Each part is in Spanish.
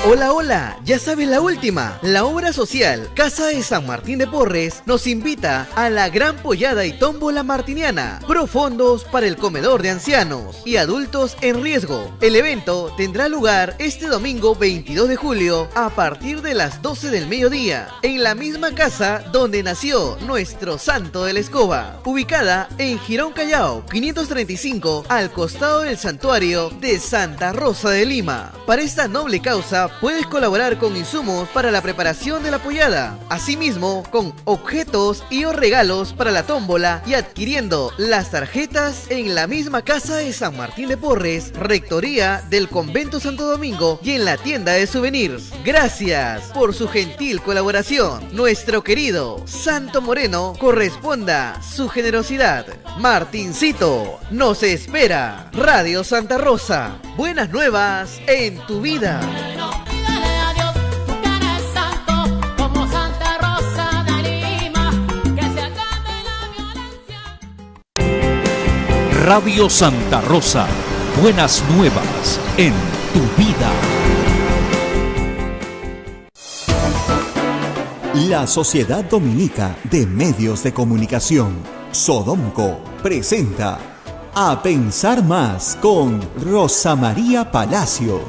Hola, hola, ya sabes la última. La obra social Casa de San Martín de Porres nos invita a la gran pollada y tómbola martiniana. Profondos para el comedor de ancianos y adultos en riesgo. El evento tendrá lugar este domingo 22 de julio a partir de las 12 del mediodía, en la misma casa donde nació nuestro santo de la escoba, ubicada en Girón Callao 535 al costado del santuario de Santa Rosa de Lima. Para esta noble causa puedes colaborar con insumos para la preparación de la pollada, asimismo con objetos y o regalos para la tómbola y adquiriendo las tarjetas en la misma casa de San Martín de Porres, Rectoría del Convento Santo Domingo y en la tienda de souvenirs. Gracias por su gentil colaboración. Nuestro querido Santo Moreno corresponda su generosidad. Martincito nos espera. Radio Santa Rosa, buenas nuevas en tu vida. Radio Santa Rosa, buenas nuevas en tu vida. La Sociedad Dominica de Medios de Comunicación, Sodomco, presenta A Pensar Más con Rosa María Palacios.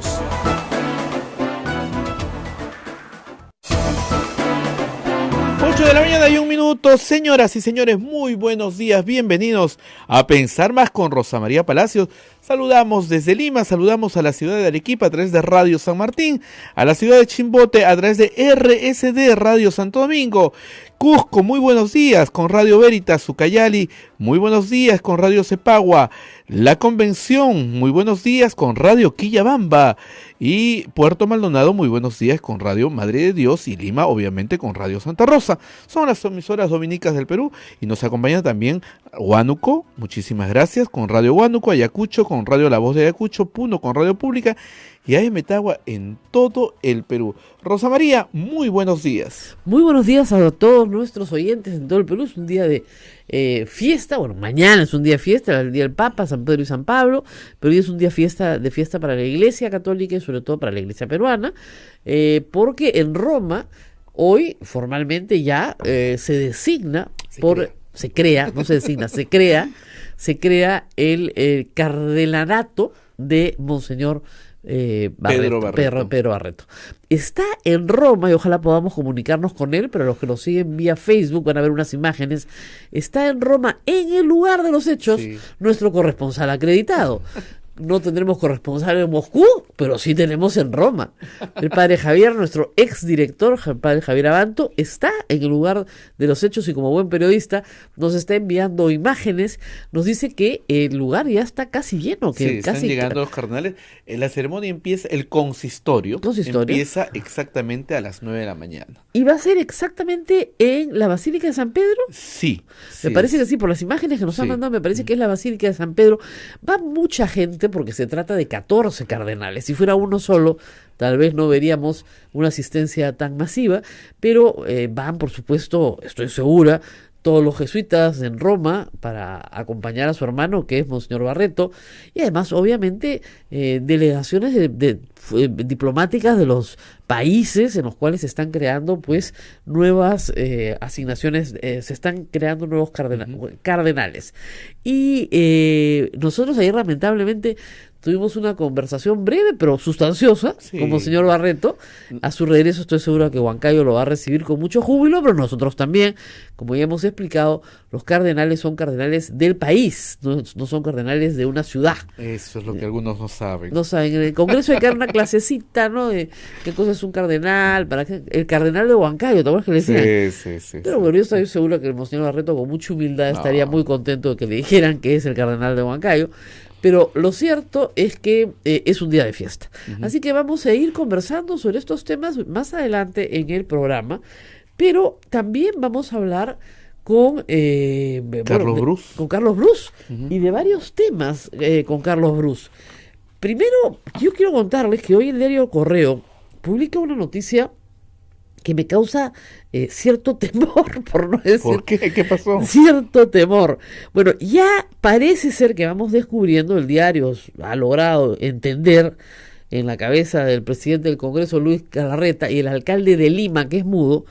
8 de la mañana y 1 minuto, señoras y señores, muy buenos días, bienvenidos a Pensar Más con Rosa María Palacios. Saludamos desde Lima, saludamos a la ciudad de Arequipa a través de Radio San Martín, a la ciudad de Chimbote a través de RSD Radio Santo Domingo, Cusco, muy buenos días con Radio Veritas, Ucayali, muy buenos días con Radio Cepagua, La Convención, muy buenos días con Radio Quillabamba y Puerto Maldonado, muy buenos días con Radio Madre de Dios y Lima, obviamente con Radio Santa Rosa. Son las emisoras dominicas del Perú y nos acompaña también Huánuco, muchísimas gracias, con Radio Huánuco, Ayacucho, con Radio La Voz de Ayacucho, Puno con Radio Pública y AM Tagua en todo el Perú. Rosa María, muy buenos días. Muy buenos días a todos nuestros oyentes en todo el Perú. Es un día de fiesta, bueno, mañana es un día de fiesta, el día del Papa, San Pedro y San Pablo, pero hoy es un día de fiesta para la Iglesia Católica y sobre todo para la Iglesia peruana, porque en Roma hoy formalmente ya se crea el cardenalato de Monseñor Pedro Barreto. Está en Roma y ojalá podamos comunicarnos con él, pero los que lo siguen vía Facebook van a ver unas imágenes. Está en Roma, en el lugar de los hechos, nuestro corresponsal acreditado. No tendremos corresponsal en Moscú, pero sí tenemos en Roma. El padre Javier, nuestro exdirector, el padre Javier Abanto, está en el lugar de los hechos y como buen periodista nos está enviando imágenes. Nos dice que el lugar ya está casi lleno. Que están llegando los cardenales. La ceremonia empieza, el consistorio empieza exactamente a las 9 de la mañana. ¿Y va a ser exactamente en la Basílica de San Pedro? Sí. Me parece que sí, por las imágenes que nos han mandado, me parece que es la Basílica de San Pedro. Va mucha gente porque se trata de 14 cardenales. Si fuera uno solo, tal vez no veríamos una asistencia tan masiva, pero van, por supuesto, estoy segura, todos los jesuitas en Roma para acompañar a su hermano, que es Monseñor Barreto, y además, obviamente, delegaciones diplomáticas de los países en los cuales se están creando pues nuevas asignaciones, se están creando nuevos cardenales. Y nosotros ayer lamentablemente tuvimos una conversación breve pero sustanciosa con Monseñor Barreto. A su regreso estoy seguro que Huancayo lo va a recibir con mucho júbilo, pero nosotros también, como ya hemos explicado, los cardenales son cardenales del país, no son cardenales de una ciudad. Eso es lo que algunos no saben. No saben, en el Congreso hay que dar una clasecita, ¿no? De qué cosa es un cardenal, el cardenal de Huancayo, ¿te acuerdas que le decían? Sí. Pero bueno, yo estoy seguro que el Monseñor Barreto con mucha humildad estaría muy contento de que le dijeran que es el cardenal de Huancayo. Pero lo cierto es que es un día de fiesta. Así que vamos a ir conversando sobre estos temas más adelante en el programa. Pero también vamos a hablar con Carlos Brus. Con Carlos Brus y de varios temas con Carlos Brus. Primero, yo quiero contarles que hoy el diario Correo publica una noticia que me causa cierto temor, por no decir... ¿Por qué? ¿Qué pasó? Cierto temor. Bueno, ya parece ser que vamos descubriendo, el diario ha logrado entender en la cabeza del presidente del Congreso, Luis Galarreta, y el alcalde de Lima, que es mudo,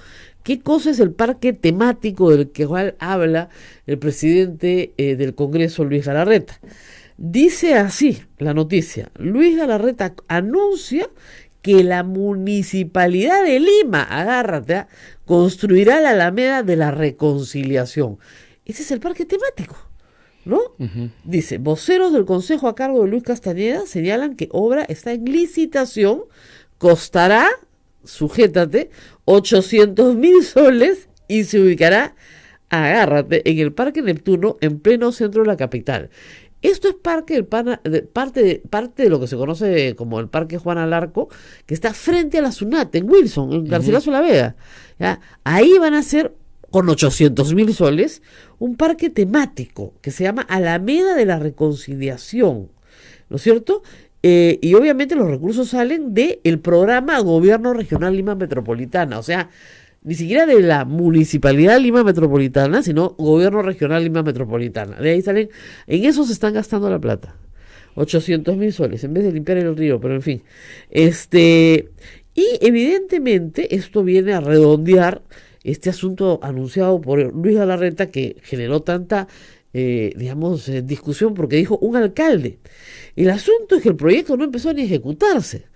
¿qué cosa es el parque temático del que habla el presidente del Congreso, Luis Galarreta? Dice así la noticia: Luis Galarreta anuncia que la Municipalidad de Lima, agárrate, construirá la Alameda de la Reconciliación. Ese es el parque temático, ¿no? Dice, voceros del Consejo a cargo de Luis Castañeda señalan que obra está en licitación, costará, sujétate, 800.000 soles y se ubicará, agárrate, en el Parque Neptuno, en pleno centro de la capital. Esto es parte de lo que se conoce como el Parque Juan Alarco, que está frente a la SUNAT, en Wilson, en Garcilaso La Vega. ¿Ya? Ahí van a hacer, con 800.000 soles, un parque temático que se llama Alameda de la Reconciliación, ¿no es cierto? Y obviamente los recursos salen del programa Gobierno Regional Lima Metropolitana, o sea, ni siquiera de la Municipalidad de Lima Metropolitana, sino Gobierno Regional Lima Metropolitana. De ahí salen, en eso se están gastando la plata. 800.000 soles, en vez de limpiar el río, pero en fin. Y evidentemente esto viene a redondear este asunto anunciado por Luis Galarreta, que generó tanta, discusión, porque dijo un alcalde. El asunto es que el proyecto no empezó ni a ejecutarse.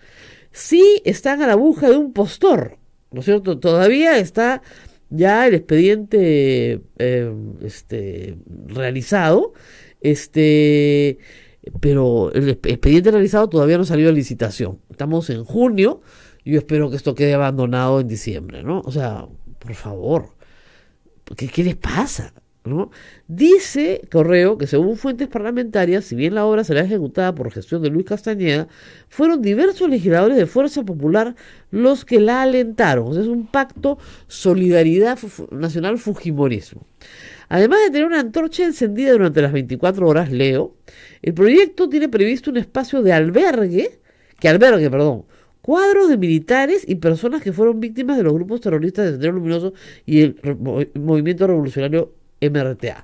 Sí están a la busca de un postor, ¿no es cierto? Todavía está ya el expediente realizado, pero el expediente realizado todavía no salió a licitación. Estamos en junio, y yo espero que esto quede abandonado en diciembre, ¿no? O sea, por favor, ¿qué les pasa? ¿No? Dice Correo que según fuentes parlamentarias, si bien la obra será ejecutada por gestión de Luis Castañeda, fueron diversos legisladores de Fuerza Popular los que la alentaron. O sea, es un pacto Solidaridad Nacional Fujimorismo. Además de tener una antorcha encendida durante las 24 horas, leo, el proyecto tiene previsto un espacio de albergue, cuadros de militares y personas que fueron víctimas de los grupos terroristas de Sendero Luminoso y el Movimiento Revolucionario MRTA.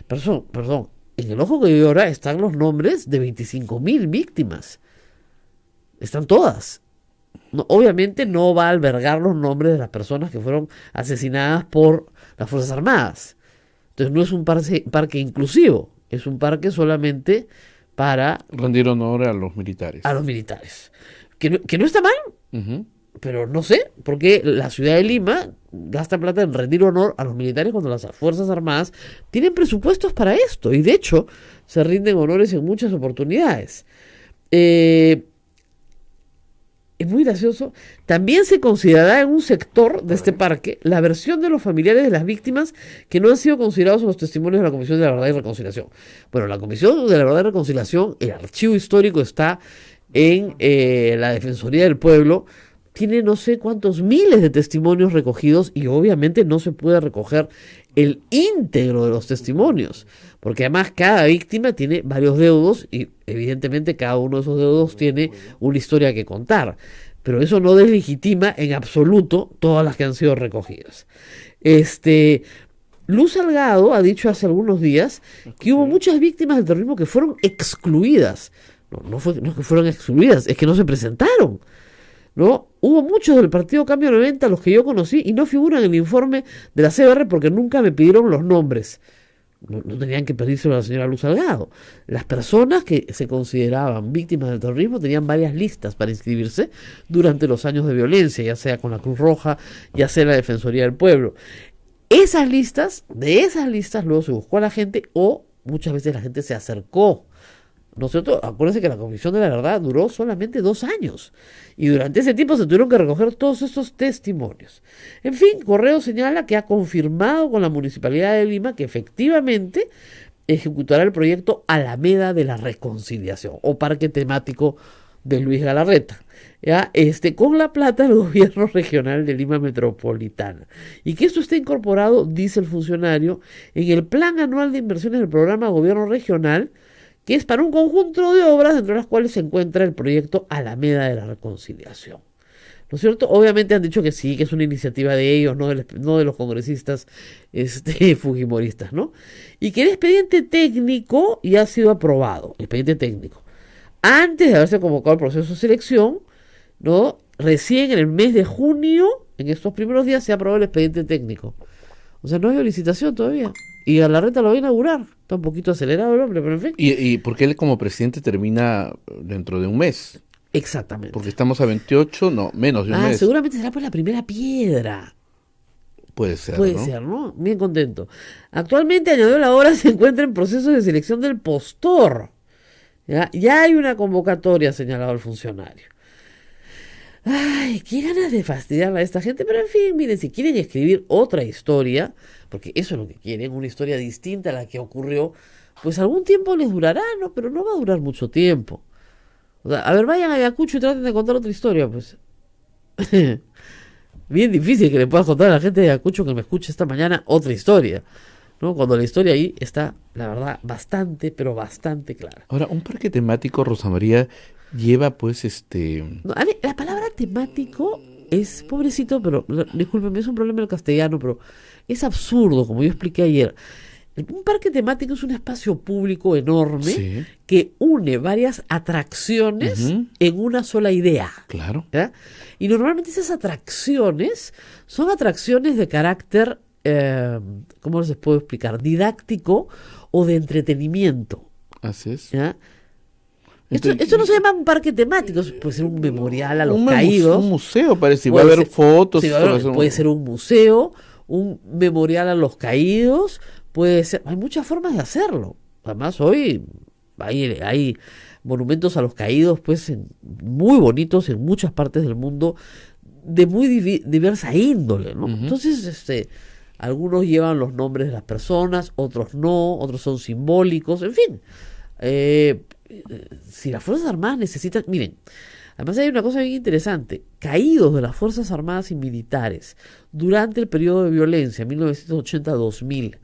Perdón, en el ojo que llora están los nombres de 25.000 víctimas. Están todas. No, obviamente no va a albergar los nombres de las personas que fueron asesinadas por las Fuerzas Armadas. Entonces no es un parque inclusivo, es un parque solamente para rendir honor a los militares. A los militares. Que no está mal, pero no sé, porque la ciudad de Lima gasta plata en rendir honor a los militares cuando las Fuerzas Armadas tienen presupuestos para esto, y de hecho se rinden honores en muchas oportunidades. Es muy gracioso. También se considerará en un sector de este parque la versión de los familiares de las víctimas que no han sido considerados en los testimonios de la Comisión de la Verdad y Reconciliación. Bueno, la Comisión de la Verdad y Reconciliación, el archivo histórico está en la Defensoría del Pueblo, tiene no sé cuántos miles de testimonios recogidos, y obviamente no se puede recoger el íntegro de los testimonios, porque además cada víctima tiene varios deudos y evidentemente cada uno de esos deudos tiene una historia que contar, pero eso no deslegitima en absoluto todas las que han sido recogidas. Luz Salgado ha dicho hace algunos días que hubo muchas víctimas del terrorismo que fueron excluidas. No es que fueron excluidas, es que no se presentaron, ¿no? Hubo muchos del Partido Cambio 90, los que yo conocí, y no figuran en el informe de la CBR porque nunca me pidieron los nombres. No tenían que pedírselo a la señora Luz Salgado. Las personas que se consideraban víctimas del terrorismo tenían varias listas para inscribirse durante los años de violencia, ya sea con la Cruz Roja, ya sea la Defensoría del Pueblo. De esas listas luego se buscó a la gente, o muchas veces la gente se acercó. Nosotros, acuérdense que la Comisión de la Verdad duró solamente 2 años, y durante ese tiempo se tuvieron que recoger todos estos testimonios. En fin, Correo señala que ha confirmado con la Municipalidad de Lima que efectivamente ejecutará el proyecto Alameda de la Reconciliación, o parque temático de Luis Galarreta, ¿ya? Con la plata del Gobierno Regional de Lima Metropolitana, y que esto está incorporado, dice el funcionario, en el Plan Anual de Inversiones del Programa Gobierno Regional, que es para un conjunto de obras, entre las cuales se encuentra el proyecto Alameda de la Reconciliación. ¿No es cierto? Obviamente han dicho que sí, que es una iniciativa de ellos, no de los congresistas fujimoristas, ¿no? Y que el expediente técnico ya ha sido aprobado, el expediente técnico. antes de haberse convocado el proceso de selección, ¿no? Recién en el mes de junio, en estos primeros días, se aprobó el expediente técnico. O sea, no hay licitación todavía. Y Galarreta lo va a inaugurar. Está un poquito acelerado el hombre, pero en fin. ¿Y porque él como presidente termina dentro de un mes? Exactamente. Porque estamos a 28, no, menos de un mes. Seguramente será por la primera piedra. Puede ser, Puede ¿no? ser, ¿no? Bien contento. Actualmente, añadió la obra, se encuentra en proceso de selección del postor. Ya hay una convocatoria, señalado el funcionario. Ay, qué ganas de fastidiarla a esta gente, pero en fin, miren, si quieren escribir otra historia, porque eso es lo que quieren, una historia distinta a la que ocurrió, pues algún tiempo les durará, ¿no? Pero no va a durar mucho tiempo. O sea, a ver, vayan a Ayacucho y traten de contar otra historia, pues. Bien difícil que le puedas contar a la gente de Ayacucho que me escuche esta mañana otra historia, ¿no? Cuando la historia ahí está, la verdad, bastante, pero bastante clara. Ahora, un parque temático, Rosa María, lleva pues No, a ver, la palabra temático es, pobrecito, pero discúlpeme, es un problema del castellano, pero es absurdo, como yo expliqué ayer. Un parque temático es un espacio público enorme, sí, que une varias atracciones Ujú. en una sola idea. Claro. ¿Ya? Y normalmente esas atracciones son atracciones de carácter, ¿cómo les puedo explicar? Didáctico o de entretenimiento. Así es. ¿Ya? Entonces, Esto no se llama un parque temático, puede ser un memorial a los un caídos. Un museo, parece. Va a Puede haber ser- fotos. sí, puede ser un museo, un memorial a los caídos, puede ser, hay muchas formas de hacerlo. Además, hoy hay monumentos a los caídos, pues, muy bonitos en muchas partes del mundo, de muy diversa índole, ¿no? Ujú. Entonces, algunos llevan los nombres de las personas, otros no, otros son simbólicos, en fin. Si las Fuerzas Armadas necesitan, miren, además hay una cosa bien interesante, caídos de las Fuerzas Armadas y militares durante el periodo de violencia, 1980-2000,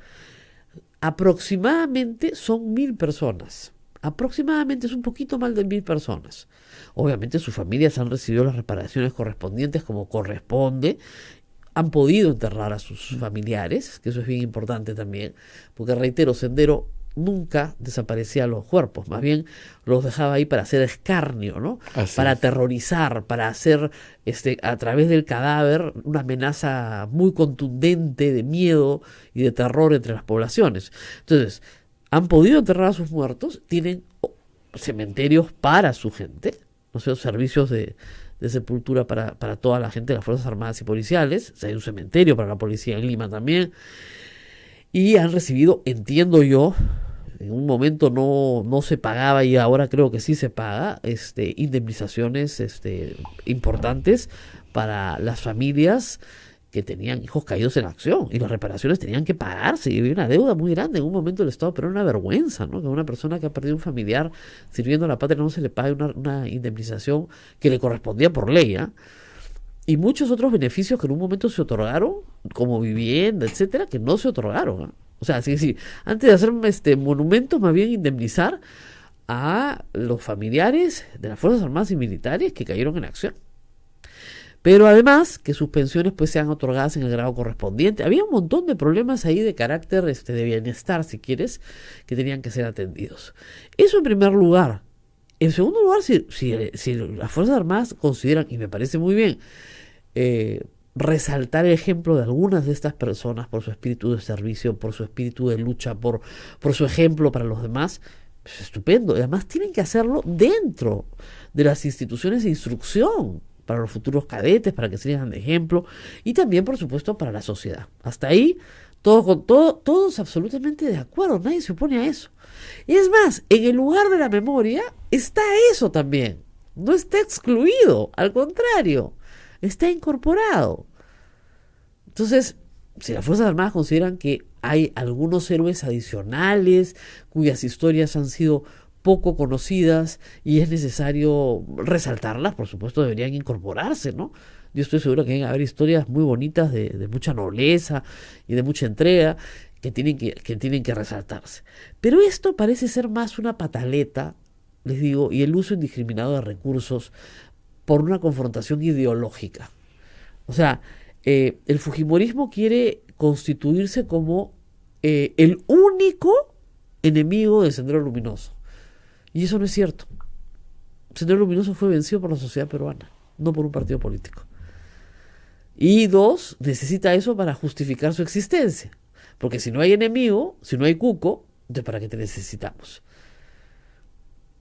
aproximadamente son 1.000 personas. Aproximadamente es un poquito más de 1.000 personas. Obviamente sus familias han recibido las reparaciones correspondientes como corresponde, han podido enterrar a sus familiares, que eso es bien importante también, porque reitero, Sendero nunca desaparecía los cuerpos, más bien los dejaba ahí para hacer escarnio, ¿no? Así Para es. aterrorizar, para hacer a través del cadáver una amenaza muy contundente de miedo y de terror entre las poblaciones. Entonces, han podido enterrar a sus muertos, tienen cementerios para su gente, no sé, servicios de sepultura para toda la gente de las Fuerzas Armadas y Policiales, o sea, hay un cementerio para la policía en Lima también, y han recibido, entiendo yo, en un momento no se pagaba y ahora creo que sí se paga, indemnizaciones importantes para las familias que tenían hijos caídos en acción, y las reparaciones tenían que pagarse, y había una deuda muy grande en un momento del Estado, pero era una vergüenza, ¿no? Que a una persona que ha perdido un familiar sirviendo a la patria no se le pague una indemnización que le correspondía por ley, ¿ah? Y muchos otros beneficios que en un momento se otorgaron, como vivienda, etcétera, que no se otorgaron, ¿ah? O sea, sí, antes de hacer monumentos, más bien indemnizar a los familiares de las Fuerzas Armadas y Militares que cayeron en acción. Pero además que sus pensiones pues sean otorgadas en el grado correspondiente. Había un montón de problemas ahí de carácter de bienestar, si quieres, que tenían que ser atendidos. Eso en primer lugar. En segundo lugar, si las Fuerzas Armadas consideran, y me parece muy bien, resaltar el ejemplo de algunas de estas personas por su espíritu de servicio, por su espíritu de lucha, por su ejemplo para los demás, pues estupendo. Y además tienen que hacerlo dentro de las instituciones de instrucción para los futuros cadetes, para que sirvan de ejemplo, y también, por supuesto, para la sociedad. Hasta ahí, todos absolutamente de acuerdo, nadie se opone a eso. Y es más, en el lugar de la memoria está eso también. No está excluido, al contrario, está incorporado. Entonces, si las Fuerzas Armadas consideran que hay algunos héroes adicionales cuyas historias han sido poco conocidas y es necesario resaltarlas, por supuesto deberían incorporarse, ¿no? Yo estoy seguro que van a haber historias muy bonitas de mucha nobleza y de mucha entrega que tienen que resaltarse. Pero esto parece ser más una pataleta, les digo, y el uso indiscriminado de recursos por una confrontación ideológica. O sea, el fujimorismo quiere constituirse como el único enemigo del Sendero Luminoso. Y eso no es cierto. Sendero Luminoso fue vencido por la sociedad peruana, no por un partido político. Y 2, necesita eso para justificar su existencia. Porque si no hay enemigo, si no hay cuco, entonces ¿para qué te necesitamos?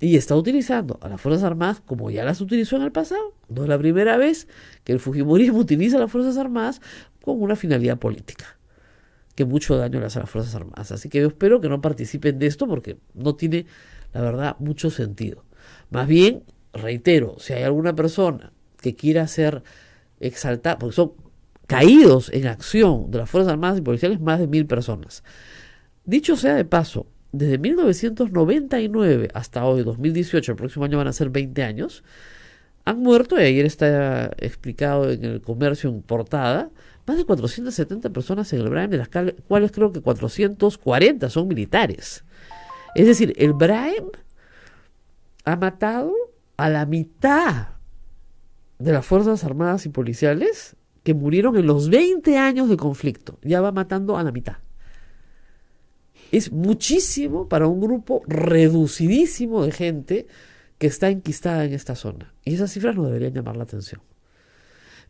Y está utilizando a las Fuerzas Armadas como ya las utilizó en el pasado. No es la primera vez que el fujimorismo utiliza a las Fuerzas Armadas con una finalidad política, que mucho daño le hace a las Fuerzas Armadas. Así que yo espero que no participen de esto porque no tiene, la verdad, mucho sentido. Más bien, reitero, si hay alguna persona que quiera ser exaltada, porque son caídos en acción de las Fuerzas Armadas y Policiales más de 1.000 personas. Dicho sea de paso, desde 1999 hasta hoy, 2018, el próximo año van a ser 20 años, han muerto, y ayer está explicado en el Comercio en portada, más de 470 personas en el Braem, de las cuales creo que 440 son militares. Es decir, el Braem ha matado a la mitad de las Fuerzas Armadas y Policiales que murieron en los 20 años de conflicto. Ya va matando a la mitad. Es muchísimo para un grupo reducidísimo de gente que está enquistada en esta zona. Y esas cifras no deberían llamar la atención.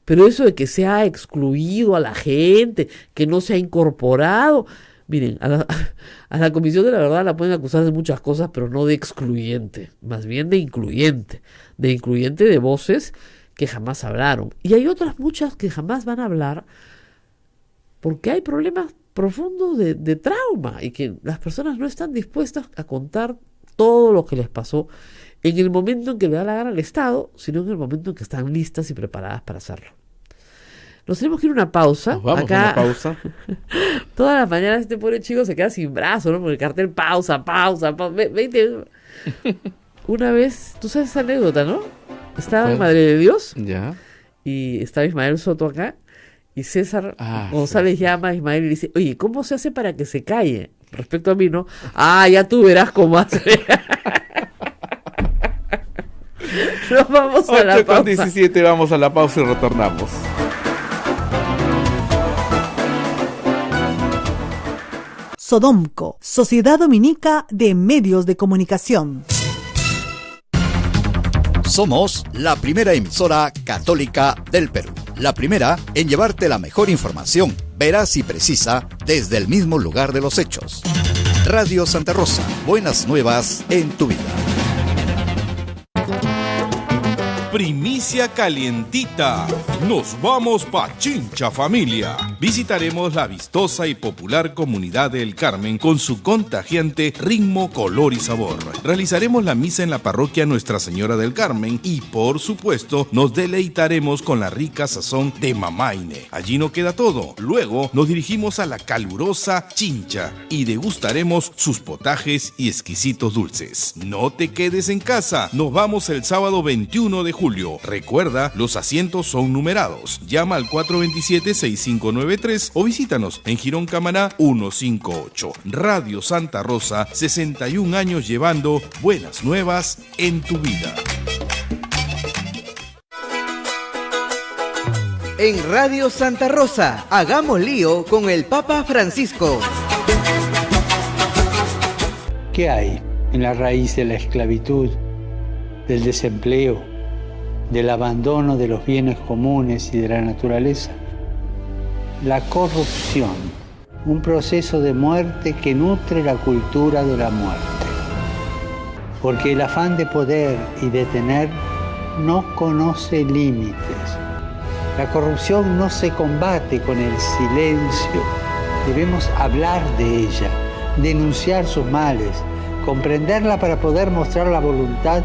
Pero eso de que se ha excluido a la gente, que no se ha incorporado... Miren, a la Comisión de la Verdad la pueden acusar de muchas cosas, pero no de excluyente. Más bien de incluyente. De incluyente de voces que jamás hablaron. Y hay otras muchas que jamás van a hablar porque hay problemas profundos de trauma y que las personas no están dispuestas a contar todo lo que les pasó en el momento en que le da la gana al Estado, sino en el momento en que están listas y preparadas para hacerlo. Nos tenemos que ir a una pausa. Nos vamos acá, a una pausa. Todas las mañanas este pobre chico se queda sin brazo, ¿no? Por el cartel pausa. 20. Una vez, tú sabes esa anécdota, ¿no? Estaba en Madre de Dios. Ya. Y estaba Ismael Soto acá. Y César González llama a Ismael y le dice, oye, ¿cómo se hace para que se calle? Respecto a mí, ¿no? Ya tú verás cómo hace. Nos vamos a la pausa. 8:17, vamos a la pausa y retornamos. Sodomco, Sociedad Dominica de Medios de Comunicación. Somos la primera emisora católica del Perú. La primera en llevarte la mejor información, veraz y precisa, desde el mismo lugar de los hechos. Radio Santa Rosa, buenas nuevas en tu vida. Primicia calientita. Nos vamos pa' Chincha, familia. Visitaremos la vistosa y popular comunidad de El Carmen con su contagiante ritmo, color y sabor. Realizaremos la misa en la parroquia Nuestra Señora del Carmen y, por supuesto, nos deleitaremos con la rica sazón de Mamaine. Allí no queda todo. Luego nos dirigimos a la calurosa Chincha y degustaremos sus potajes y exquisitos dulces. No te quedes en casa. Nos vamos el sábado 21 de julio. Recuerda, los asientos son numerados. Llama al 427-6593 o visítanos en Girón Camaná 158. Radio Santa Rosa, 61 años llevando buenas nuevas en tu vida. En Radio Santa Rosa, hagamos lío con el Papa Francisco. ¿Qué hay en la raíz de la esclavitud, del desempleo, del abandono de los bienes comunes y de la naturaleza? La corrupción, un proceso de muerte que nutre la cultura de la muerte. Porque el afán de poder y de tener no conoce límites. La corrupción no se combate con el silencio. Debemos hablar de ella, denunciar sus males, comprenderla para poder mostrar la voluntad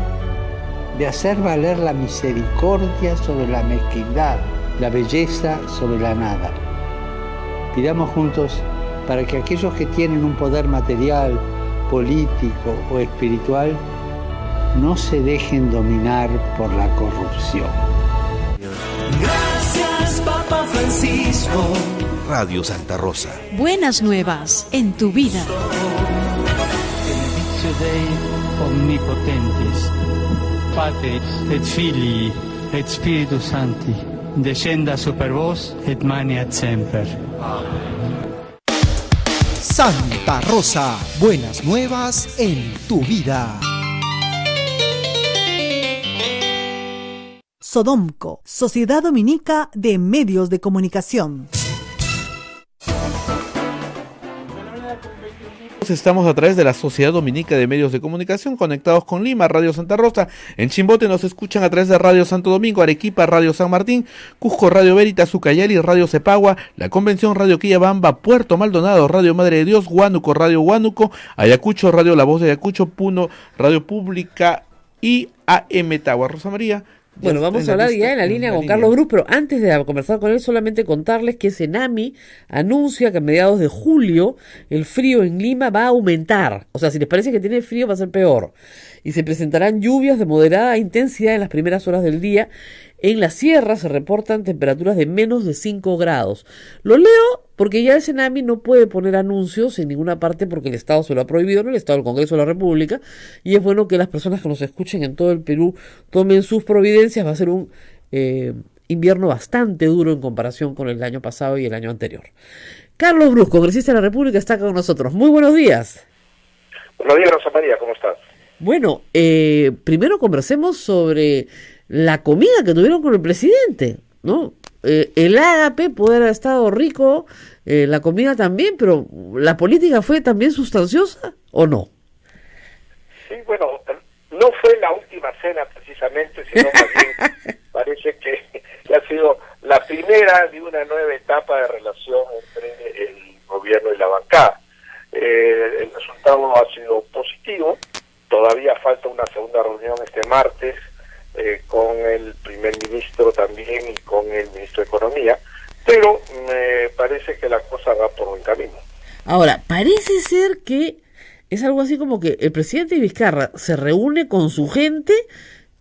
de hacer valer la misericordia sobre la mezquindad, la belleza sobre la nada. Pidamos juntos para que aquellos que tienen un poder material, político o espiritual no se dejen dominar por la corrupción. Gracias, Papa Francisco. Radio Santa Rosa. Buenas nuevas en tu vida. Benedictio Dei omnipotentis, Patris et Filii et Spiritus Sancti, descenda super vos et maneat semper. Santa Rosa, buenas nuevas en tu vida. Sodomco, Sociedad Dominica de Medios de Comunicación. Estamos a través de la Sociedad Dominica de Medios de Comunicación, conectados con Lima, Radio Santa Rosa. En Chimbote nos escuchan a través de Radio Santo Domingo, Arequipa, Radio San Martín, Cusco, Radio Veritas, Ucayali, Radio Cepagua, La Convención, Radio Quillabamba, Puerto Maldonado, Radio Madre de Dios, Huánuco, Radio Huánuco, Ayacucho, Radio La Voz de Ayacucho, Puno, Radio Pública y AM Tagua. Rosa María. Bueno, vamos a hablar ya en la línea con Carlos Brus, pero antes de conversar con él, solamente contarles que Senami anuncia que a mediados de julio el frío en Lima va a aumentar. O sea, si les parece que tiene frío, va a ser peor. Y se presentarán lluvias de moderada intensidad en las primeras horas del día. En la sierra se reportan temperaturas de menos de 5 grados. Lo leo porque ya el Senami no puede poner anuncios en ninguna parte porque el Estado se lo ha prohibido, ¿no? El Estado del Congreso de la República, y es bueno que las personas que nos escuchen en todo el Perú tomen sus providencias. Va a ser un invierno bastante duro en comparación con el año pasado y el año anterior. Carlos Brus, congresista de la República, está con nosotros. Muy buenos días. Buenos días, Rosa María, ¿cómo estás? Bueno, primero conversemos sobre la comida que tuvieron con el presidente, ¿no? El ágape puede haber estado rico, la comida también, pero ¿la política fue también sustanciosa o no? Sí, bueno, no fue la última cena precisamente, sino más bien parece que ha sido la primera de una nueva etapa de relación entre el gobierno y la bancada. El resultado ha sido positivo, todavía falta una segunda reunión este martes, con el primer ministro también y con el ministro de Economía, pero me parece que la cosa va por buen camino. Ahora, parece ser que es algo así como que el presidente Vizcarra se reúne con su gente,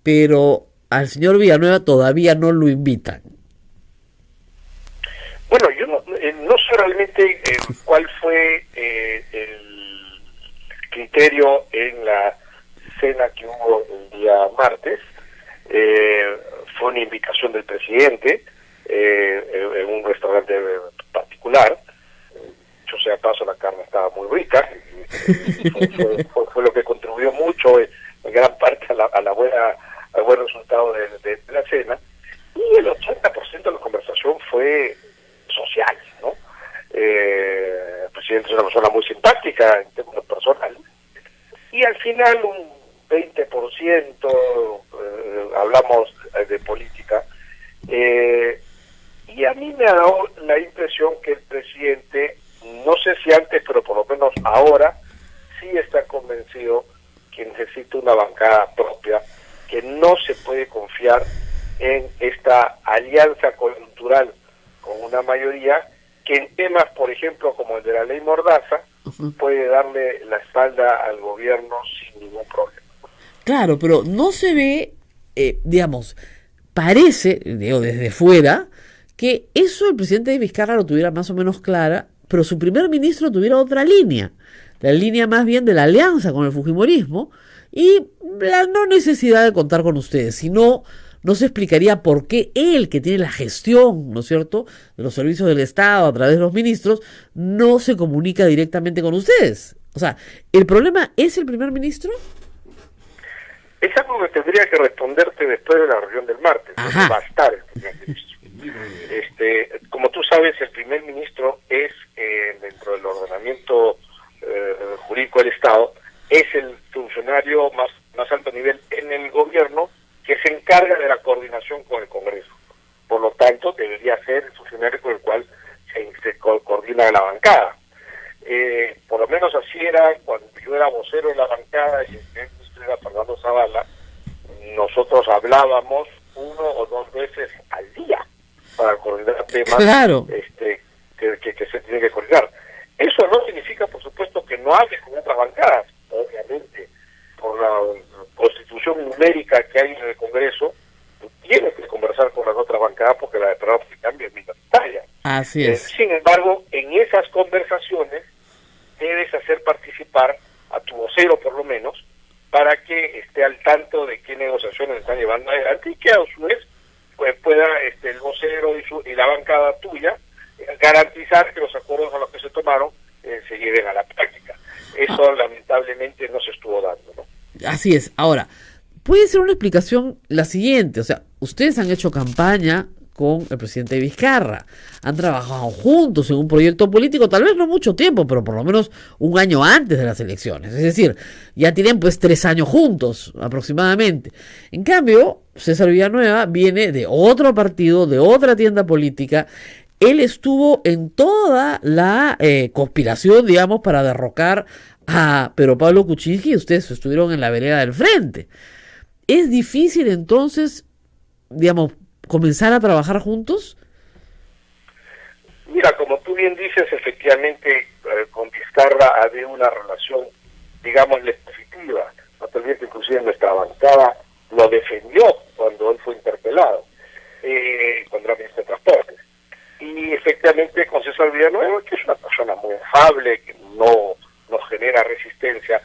pero al señor Villanueva todavía no lo invitan. Bueno, yo no sé realmente cuál fue el criterio en la cena que hubo el día martes. Fue una invitación del presidente en un restaurante particular. Yo sea paso, la carne estaba muy rica. Fue lo que contribuyó mucho en gran parte al buen resultado de la cena. Y el 80% de la conversación fue social, ¿no? El presidente es una persona muy simpática en términos personales. Y al final un 20% hablamos de política, y a mí me ha dado la impresión que el presidente, no sé si antes, pero por lo menos ahora, sí está convencido que necesita una bancada propia, que no se puede confiar en esta alianza coyuntural con una mayoría que en temas, por ejemplo, como el de la ley Mordaza, puede darle la espalda al gobierno sin ningún problema. Claro, pero no se ve, parece, desde fuera, que eso el presidente de Vizcarra lo tuviera más o menos clara, pero su primer ministro tuviera otra línea, la línea más bien de la alianza con el fujimorismo y la no necesidad de contar con ustedes, sino no se explicaría por qué él, que tiene la gestión, ¿no es cierto?, de los servicios del Estado a través de los ministros, no se comunica directamente con ustedes. O sea, ¿el problema es el primer ministro? Es algo que tendría que responderte después de la reunión del martes. Va a estar el primer ministro. Como tú sabes, el primer ministro es, dentro del ordenamiento jurídico del Estado, es el funcionario más alto nivel en el gobierno que se encarga de la coordinación con el Congreso. Por lo tanto, debería ser el funcionario con el cual se coordina la bancada. Por lo menos así era cuando yo era vocero de la bancada y el primer ministro era Fernando Zavala. Nosotros hablábamos 1 o 2 veces al día para coordinar temas que se tienen que coordinar. Eso no significa, por supuesto, que no hables con otras bancadas. Obviamente, por la constitución numérica que hay en el Congreso, tú tienes que conversar con las otras bancadas porque la de Perú cambia es minoritaria. Así es. Sin embargo, en esas conversaciones debes hacer participar a tu vocero, por lo menos, para que esté al tanto de qué negociaciones están llevando adelante y que a su vez pues pueda el vocero y la bancada tuya garantizar que los acuerdos a los que se tomaron se lleven a la práctica. Eso lamentablemente no se estuvo dando, ¿no? Así es. Ahora, puede ser una explicación la siguiente, o sea, ustedes han hecho campaña con el presidente Vizcarra, han trabajado juntos en un proyecto político, tal vez no mucho tiempo, pero por lo menos un año antes de las elecciones, es decir, ya tienen pues 3 años juntos aproximadamente. En cambio, César Villanueva viene de otro partido, de otra tienda política. Él estuvo en toda la conspiración, digamos, para derrocar a Pedro Pablo Kuczynski, y ustedes estuvieron en la vereda del frente. ¿Es difícil entonces, digamos, comenzar a trabajar juntos? Mira, como tú bien dices, efectivamente con Vizcarra había una relación, digamos, positiva. No te olvides que inclusive nuestra bancada lo defendió cuando él fue interpelado, cuando era ministro de Transportes. Y efectivamente con César Villanueva, que es una persona muy afable, que no genera resistencia.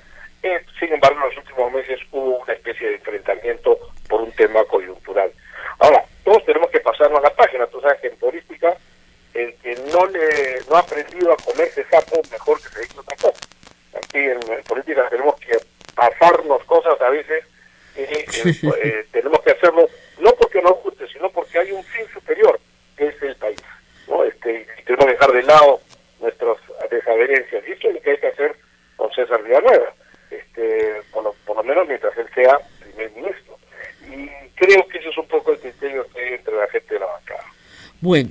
Sin embargo, en los últimos meses hubo una especie de enfrentamiento por un tema coyuntural. Ahora, todos tenemos que pasarnos la página. Tú sabes que en política, el que no ha aprendido a comerse sapo, mejor que se diga otra cosa. Aquí en política tenemos que pasarnos cosas a veces, tenemos que hacerlo, no porque nos guste, sino porque hay un fin superior, que es el país, ¿no? Y tenemos que dejar de lado nuestras desavenencias. Y esto es lo que hay que hacer con César Villanueva, por lo menos mientras él sea primer ministro. Y creo que ese es un poco el criterio que hay entre la gente de la bancada. Bueno,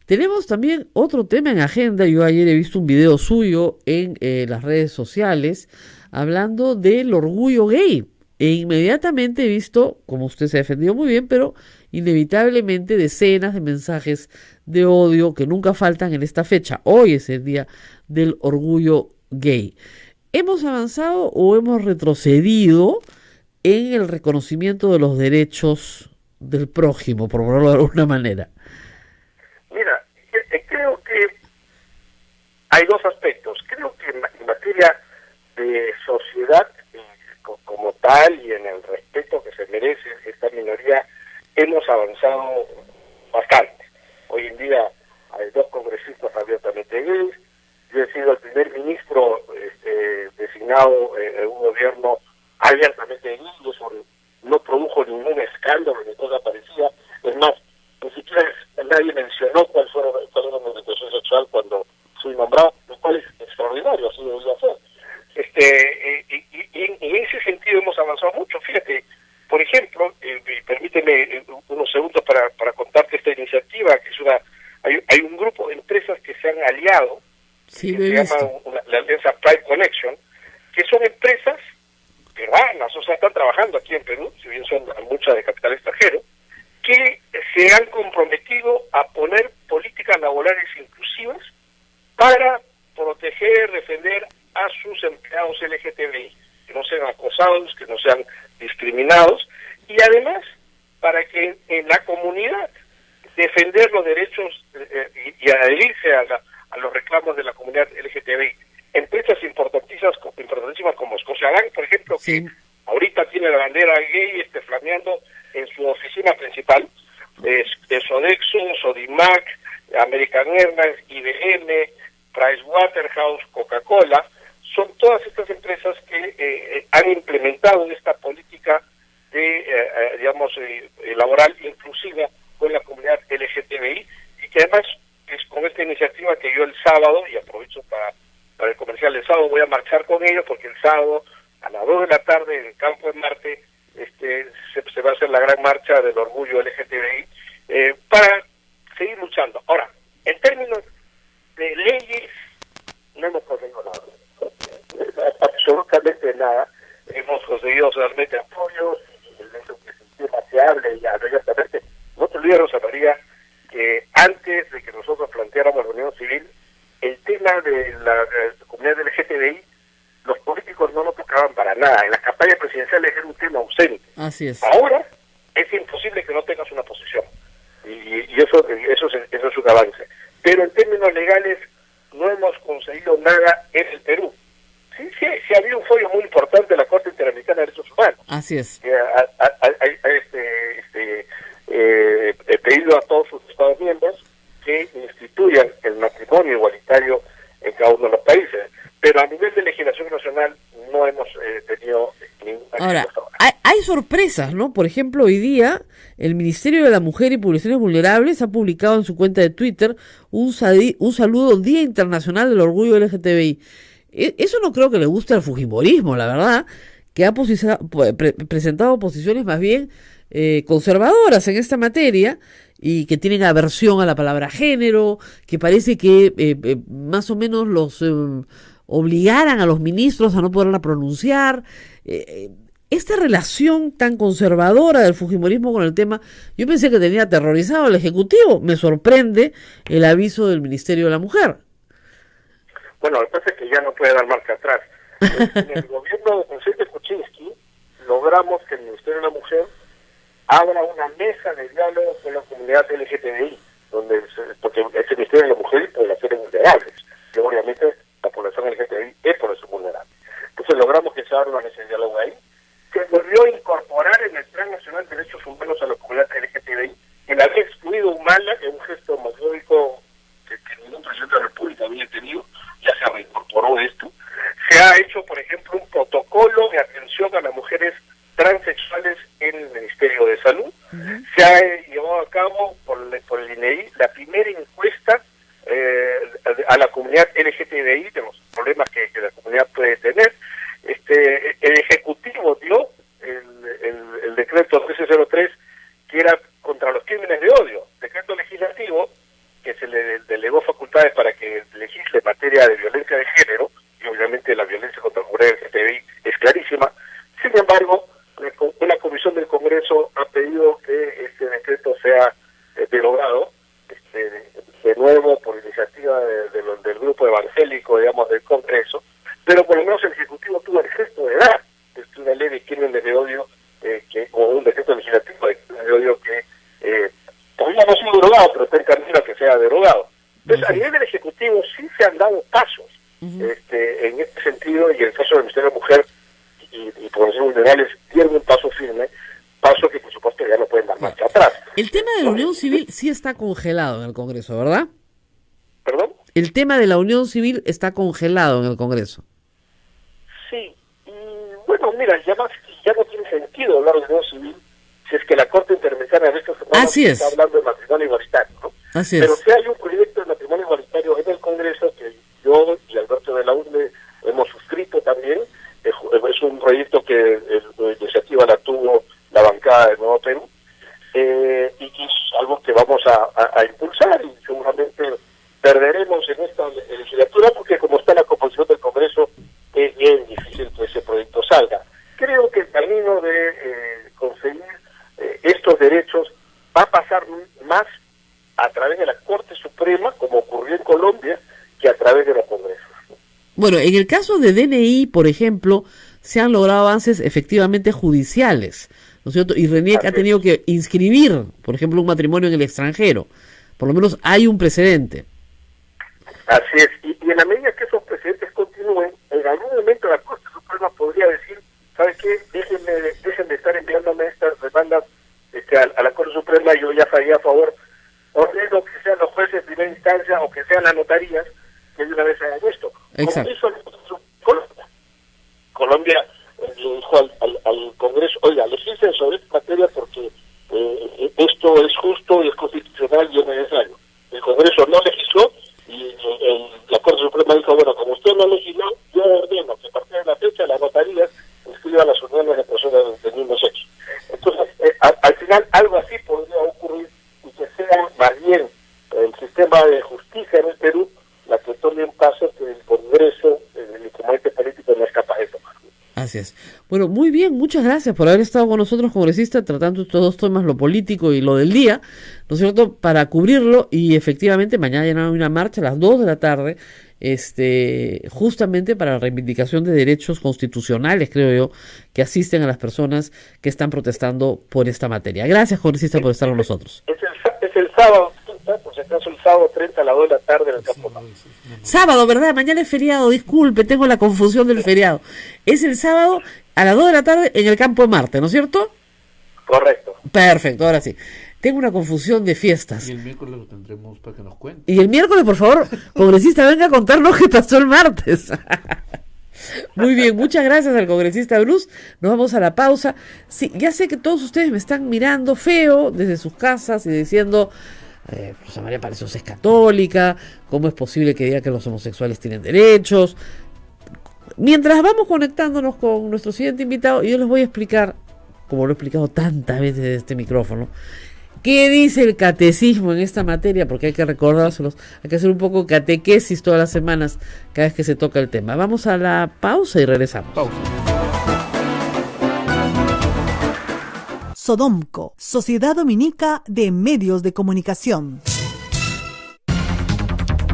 tenemos también otro tema en agenda. Yo ayer he visto un video suyo en las redes sociales hablando del orgullo gay. E inmediatamente he visto, como usted se ha defendido muy bien, pero inevitablemente decenas de mensajes de odio que nunca faltan en esta fecha. Hoy es el día del orgullo gay. ¿Hemos avanzado o hemos retrocedido en el reconocimiento de los derechos del prójimo, por ponerlo de alguna manera? Mira, creo que hay dos aspectos. Creo que en materia de sociedad como tal y en el respeto que se merece esta minoría, hemos avanzado bastante. Hoy en día hay 2 congresistas abiertamente gays. Yo he sido el primer ministro designado en un gobierno abiertamente gay, y eso no produjo ningún escándalo ni cosa parecida. Es más, ni siquiera nadie mencionó cuál era mi orientación sexual cuando fui nombrado, lo cual es extraordinario, así debería ser. Y en ese sentido hemos avanzado mucho. Fíjate, por ejemplo, permíteme unos segundos para contarte esta iniciativa, que es hay un grupo de empresas que se han aliado, sí, que se llama la alianza Pride Connection, que son empresas peruanas, o sea, están trabajando aquí en Perú, si bien son muchas de capital extranjero, que se han comprometido a poner políticas laborales inclusivas para proteger, defender a sus empleados LGTBI, que no sean acosados, que no sean discriminados, y además para que en la comunidad defender los derechos y adherirse a los reclamos de la comunidad LGTBI. Empresas importantísimas como Scotiabank, por ejemplo, sí, que ahorita tiene la bandera gay flameando en su oficina principal, Sodexo, Sodimac, American Airlines, IBM, Pricewaterhouse, Coca-Cola. Son todas estas empresas que han implementado esta política de, laboral inclusiva con la comunidad LGTBI, y que además es con esta iniciativa que yo el sábado, y aprovecho para el comercial del sábado, voy a marchar con ellos, porque el sábado a las 2 de la tarde en el Campo de Marte se va a hacer la gran marcha del orgullo LGTBI para seguir luchando. Ahora, en términos de leyes, no hemos conseguido nada, absolutamente nada. Hemos conseguido solamente apoyos, el hecho que el tema se hable y abiertamente. No te olvides, Rosa María, que antes de que nosotros planteáramos la unión civil, el tema de la comunidad LGTBI, los políticos no lo tocaban para nada. En las campañas presidenciales era un tema ausente. Así es. Ahora es imposible que no tengas una posición. Y eso es un avance. Pero en términos legales no hemos conseguido nada en el Perú. Sí ha habido un fallo muy importante de la Corte Interamericana de Derechos Humanos. Así es. He pedido a todos sus Estados miembros que instituyan el matrimonio igualitario en cada uno de los países. Pero a nivel de legislación nacional no hemos tenido ningún... Ahora, hay sorpresas, ¿no? Por ejemplo, hoy día el Ministerio de la Mujer y Poblaciones Vulnerables ha publicado en su cuenta de Twitter un saludo Día Internacional del Orgullo LGTBI. Eso no creo que le guste al fujimorismo, la verdad, que ha presentado posiciones más bien conservadoras en esta materia y que tienen aversión a la palabra género, que parece que más o menos los obligaran a los ministros a no poderla pronunciar. Esta relación tan conservadora del fujimorismo con el tema, yo pensé que tenía aterrorizado al Ejecutivo. Me sorprende el aviso del Ministerio de la Mujer. Bueno, lo que pasa es que ya no puede dar marcha atrás. En el gobierno de Vicente Kuczynski logramos que el Ministerio de la Mujer abra una mesa de diálogo con la comunidad LGTBI, porque es el Ministerio de la Mujer y poblaciones vulnerables, que obviamente la población LGTBI es población vulnerable. Entonces logramos que se abra una mesa de diálogo ahí. Se volvió a incorporar en el Plan Nacional de Derechos Humanos a la comunidad LGTBI, que la había excluido Humala, en un gesto homofóbico que ningún presidente de la República había tenido, ya se reincorporó esto. Se ha hecho, por ejemplo, un protocolo de atención a las mujeres transexuales en el Ministerio de Salud. Se ha llevado a cabo por el INEI la primera encuesta a la comunidad LGTBI de los problemas que la comunidad puede tener. El Ejecutivo dio el decreto 1303, que era contra los crímenes de odio, decreto legislativo que se le delegó facultades para que legisle en materia de violencia de género, y obviamente la violencia contra la mujer LGTBI es clarísima. Sin embargo, una comisión del Congreso ha pedido que este decreto sea derogado, de nuevo por iniciativa del grupo evangélico, digamos, del Congreso, pero por lo menos el Ejecutivo tuvo el gesto de dar una ley de crímenes de odio, o un decreto legislativo de crímenes de odio que todavía no ha sido derogado, pero está en camino a que sea derogado. Entonces, a nivel del Ejecutivo sí se han dado pasos en este sentido, y en el caso del Ministerio de la Mujer y poblaciones vulnerables tienen un paso firme, paso que por supuesto ya no pueden dar marcha atrás. El tema de la unión civil sí está congelado en el Congreso, ¿verdad? ¿Perdón? El tema de la unión civil está congelado en el Congreso. Sí, y bueno, mira, ya no tiene sentido hablar de unión civil si es que la Corte Interamericana de Derechos Humanos está hablando de matrimonio igualitario, ¿no? Así Pero es. si hay un proyecto de matrimonio igualitario en el Congreso que yo y Alberto de la UNE hemos suscrito también. Es un proyecto que la iniciativa la tuvo la bancada de Nuevo Perú, y que es algo que vamos a impulsar, y seguramente perderemos en esta legislatura porque como está la composición del Congreso es bien difícil que ese proyecto salga. Creo que el camino de conseguir estos derechos va a pasar más a través de la Corte Suprema, como ocurrió en Colombia, que a través de los Congresos. Bueno, en el caso de DNI, por ejemplo, se han logrado avances efectivamente judiciales, ¿no es cierto? Y RENIEC ha tenido que inscribir, por ejemplo, un matrimonio en el extranjero. Por lo menos hay un precedente. Así es, y en la medida que esos precedentes continúen, en algún momento la Corte Suprema podría decir, ¿sabes qué? Dejen de estar enviándome estas demandas a la Corte Suprema, yo ya faría a favor, ordeno que sean los jueces de primera instancia o que sean las notarías que de una vez hagan esto. Exacto. Como hizo Colombia le dijo al Congreso, oiga, legislen sobre esta materia porque esto es justo y es constitucional y es necesario. El Congreso no legisló y la Corte Suprema dijo, bueno, como usted no legisló, yo ordeno que a partir de la fecha las notarías inscriban las uniones de personas del mismo sexo. Entonces, al final algo así podría ocurrir, y que sea más bien el sistema de justicia en el Perú la que tome un paso que el Congreso, como ente político, no es capaz de tomar. Así es. Bueno, muy bien, muchas gracias por haber estado con nosotros, congresista, tratando estos dos temas, lo político y lo del día, ¿no es cierto?, para cubrirlo, y efectivamente mañana hay una marcha a las 2 de la tarde, justamente para la reivindicación de derechos constitucionales, creo yo, que asisten a las personas que están protestando por esta materia. Gracias, congresista, por estar con nosotros. Es el sábado, por si acaso el sábado 30 a las 2 de la tarde en el Campo Mar. Sábado, ¿verdad? Mañana es feriado, disculpe, tengo la confusión del feriado. Es el sábado a las 2 de la tarde en el Campo de Marte, ¿no es cierto? Correcto. Perfecto, ahora sí. Tengo una confusión de fiestas. Y el miércoles lo tendremos para que nos cuente. Y el miércoles, por favor, congresista, venga a contarnos qué pasó el martes. Muy bien, muchas gracias al congresista Bruce. Nos vamos a la pausa. Sí, ya sé que todos ustedes me están mirando feo desde sus casas y diciendo, Rosa María Palacios es católica, ¿cómo es posible que diga que los homosexuales tienen derechos? Mientras vamos conectándonos con nuestro siguiente invitado, yo les voy a explicar, como lo he explicado tantas veces desde este micrófono, ¿qué dice el catecismo en esta materia? Porque hay que recordárselos, hay que hacer un poco catequesis todas las semanas, cada vez que se toca el tema. Vamos a la pausa y regresamos. Pausa. Sodomco, Sociedad Dominica de Medios de Comunicación.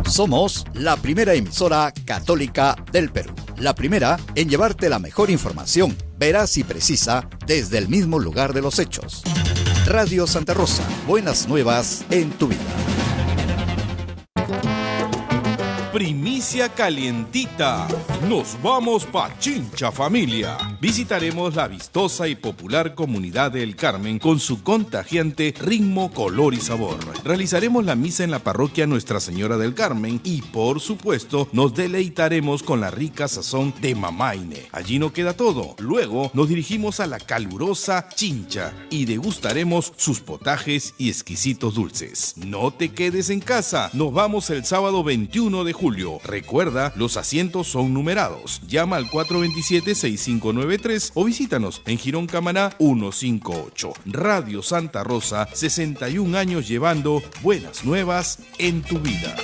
Somos la primera emisora católica del Perú. La primera en llevarte la mejor información, veraz y precisa, desde el mismo lugar de los hechos. Radio Santa Rosa, buenas nuevas en tu vida. Primicia calientita. Nos vamos pa' Chincha Familia. Visitaremos la vistosa y popular comunidad del Carmen con su contagiante ritmo, color y sabor. Realizaremos la misa en la parroquia Nuestra Señora del Carmen y, por supuesto, nos deleitaremos con la rica sazón de Mamaine. Allí no queda todo. Luego nos dirigimos a la calurosa Chincha y degustaremos sus potajes y exquisitos dulces. No te quedes en casa. Nos vamos el sábado 21 de julio. Recuerda, los asientos son numerados. Llama al 427-6593 o visítanos en Girón Camaná 158. Radio Santa Rosa, 61 años llevando buenas nuevas en tu vida.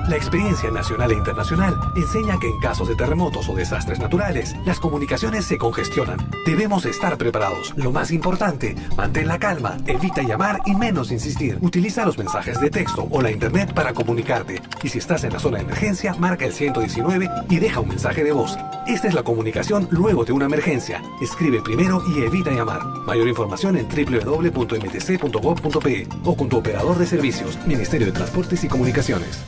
La experiencia nacional e internacional enseña que en casos de terremotos o desastres naturales, las comunicaciones se congestionan. Debemos estar preparados. Lo más importante, mantén la calma, evita llamar y menos insistir. Utiliza los mensajes de texto o la internet para comunicarte. Y si estás en la zona de emergencia, marca el 119 y deja un mensaje de voz. Esta es la comunicación luego de una emergencia. Escribe primero y evita llamar. Mayor información en www.mtc.gov.pe o con tu operador de servicios, Ministerio de Transportes y Comunicaciones.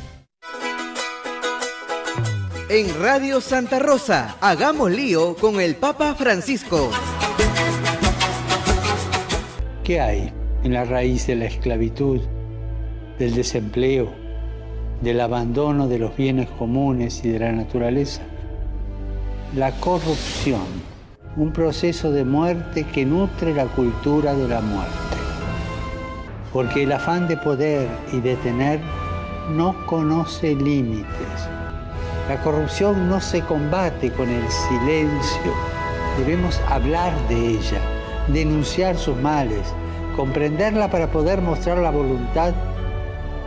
En Radio Santa Rosa, hagamos lío con el Papa Francisco. ¿Qué hay en la raíz de la esclavitud, del desempleo, del abandono de los bienes comunes y de la naturaleza? La corrupción, un proceso de muerte que nutre la cultura de la muerte. Porque el afán de poder y de tener no conoce límites. La corrupción no se combate con el silencio. Debemos hablar de ella, denunciar sus males, comprenderla para poder mostrar la voluntad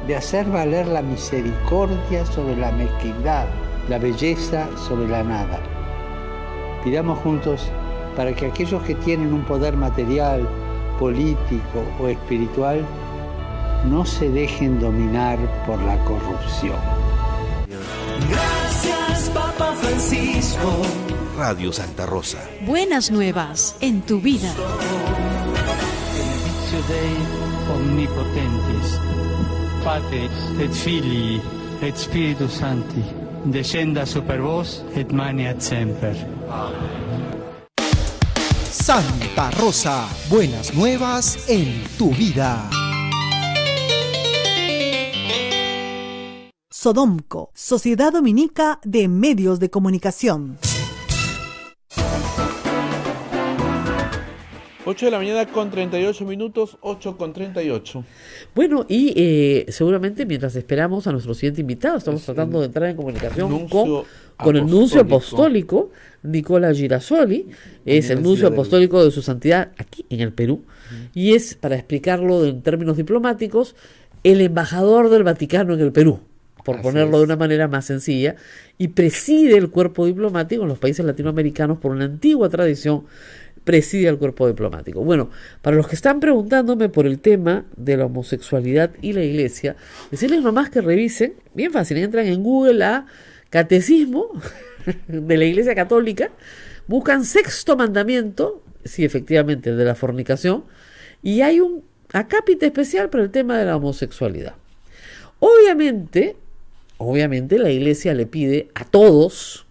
de hacer valer la misericordia sobre la mezquindad, la belleza sobre la nada. Pidamos juntos para que aquellos que tienen un poder material, político o espiritual no se dejen dominar por la corrupción. Gracias, Papa Francisco. Radio Santa Rosa. Buenas nuevas en tu vida. Benedictio Dei omnipotentis, Pater et Filii et Spiritus Sancti, descenda super vos et maneat semper. Santa Rosa, buenas nuevas en tu vida. Sodomco, Sociedad Dominica de Medios de Comunicación. 8 de la mañana con 38 minutos, 8 con 38. Bueno, y seguramente mientras esperamos a nuestro siguiente invitado, estamos tratando de entrar en comunicación con el nuncio apostólico Nicola Girasoli, es el nuncio apostólico de su santidad aquí en el Perú, y es, para explicarlo en términos diplomáticos, el embajador del Vaticano en el Perú, por ponerlo de una manera más sencilla, y preside el cuerpo diplomático en los países latinoamericanos por una antigua tradición, preside el cuerpo diplomático. Bueno, para los que están preguntándome por el tema de la homosexualidad y la iglesia, decirles nomás que revisen, bien fácil, entran en Google a Catecismo de la Iglesia Católica, buscan sexto mandamiento, sí, efectivamente, el de la fornicación, y hay un acápite especial para el tema de la homosexualidad. Obviamente la iglesia le pide a todos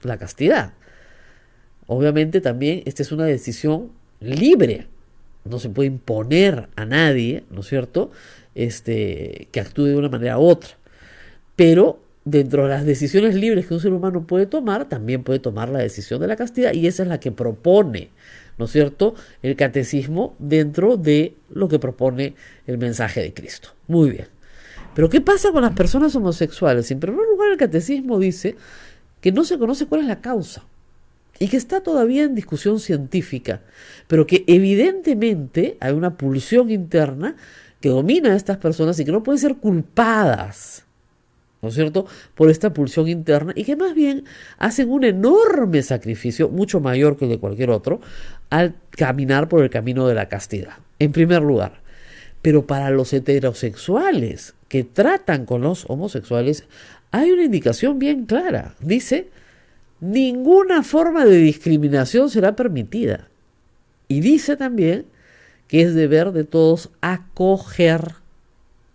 la castidad. Obviamente también esta es una decisión libre, no se puede imponer a nadie, ¿no es cierto?, que actúe de una manera u otra. Pero dentro de las decisiones libres que un ser humano puede tomar, también puede tomar la decisión de la castidad, y esa es la que propone, ¿no es cierto?, el catecismo dentro de lo que propone el mensaje de Cristo. Muy bien. Pero ¿qué pasa con las personas homosexuales? En primer lugar, el catecismo dice que no se conoce cuál es la causa y que está todavía en discusión científica, pero que evidentemente hay una pulsión interna que domina a estas personas y que no pueden ser culpadas, ¿no es cierto?, por esta pulsión interna, y que más bien hacen un enorme sacrificio, mucho mayor que el de cualquier otro, al caminar por el camino de la castidad, en primer lugar. Pero para los heterosexuales que tratan con los homosexuales, hay una indicación bien clara. Dice, ninguna forma de discriminación será permitida. Y dice también que es deber de todos acoger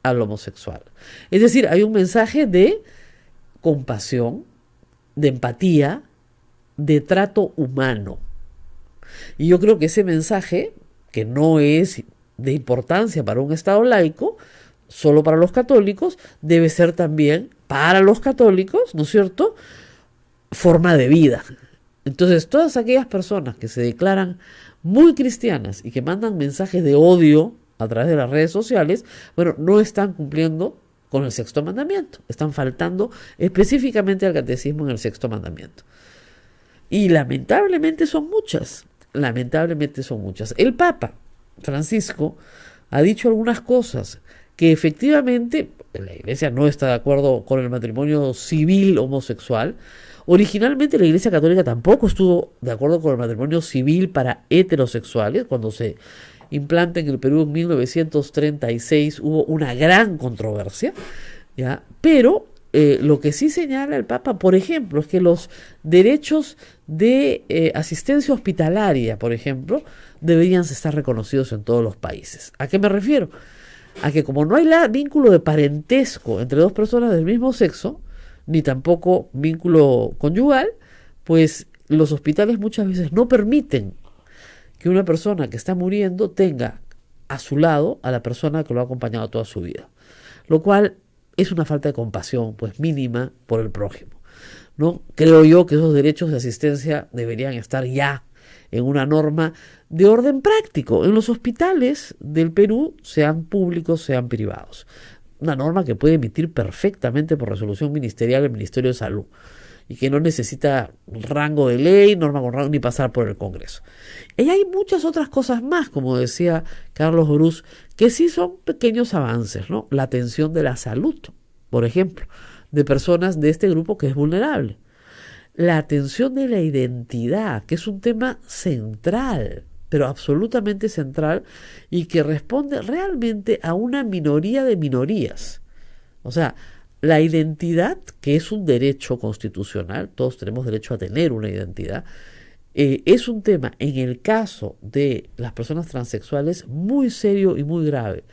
al homosexual. Es decir, hay un mensaje de compasión, de empatía, de trato humano. Y yo creo que ese mensaje, que no es de importancia para un Estado laico, solo para los católicos, debe ser también para los católicos, ¿no es cierto?, forma de vida. Entonces, todas aquellas personas que se declaran muy cristianas y que mandan mensajes de odio a través de las redes sociales, bueno, no están cumpliendo con el sexto mandamiento, están faltando específicamente al catecismo en el sexto mandamiento. Y lamentablemente son muchas. El Papa Francisco ha dicho algunas cosas que efectivamente la Iglesia no está de acuerdo con el matrimonio civil homosexual. Originalmente la Iglesia Católica tampoco estuvo de acuerdo con el matrimonio civil para heterosexuales. Cuando se implanta en el Perú en 1936 hubo una gran controversia, ¿ya? Pero lo que sí señala el Papa, por ejemplo, es que los derechos de asistencia hospitalaria, por ejemplo, deberían estar reconocidos en todos los países. ¿A qué me refiero? A que como no hay vínculo de parentesco entre dos personas del mismo sexo, ni tampoco vínculo conyugal, pues los hospitales muchas veces no permiten que una persona que está muriendo tenga a su lado a la persona que lo ha acompañado toda su vida, lo cual es una falta de compasión, pues mínima, por el prójimo, ¿no? Creo yo que esos derechos de asistencia deberían estar ya en una norma de orden práctico en los hospitales del Perú, sean públicos, sean privados. Una norma que puede emitir perfectamente por resolución ministerial el Ministerio de Salud y que no necesita rango de ley, norma con rango, ni pasar por el Congreso. Y hay muchas otras cosas más, como decía Carlos Brus, que sí son pequeños avances, ¿no? La atención de la salud, por ejemplo, de personas de este grupo que es vulnerable. La atención de la identidad, que es un tema central, pero absolutamente central, y que responde realmente a una minoría de minorías. O sea, la identidad, que es un derecho constitucional, todos tenemos derecho a tener una identidad, es un tema, en el caso de las personas transexuales, muy serio y muy grave,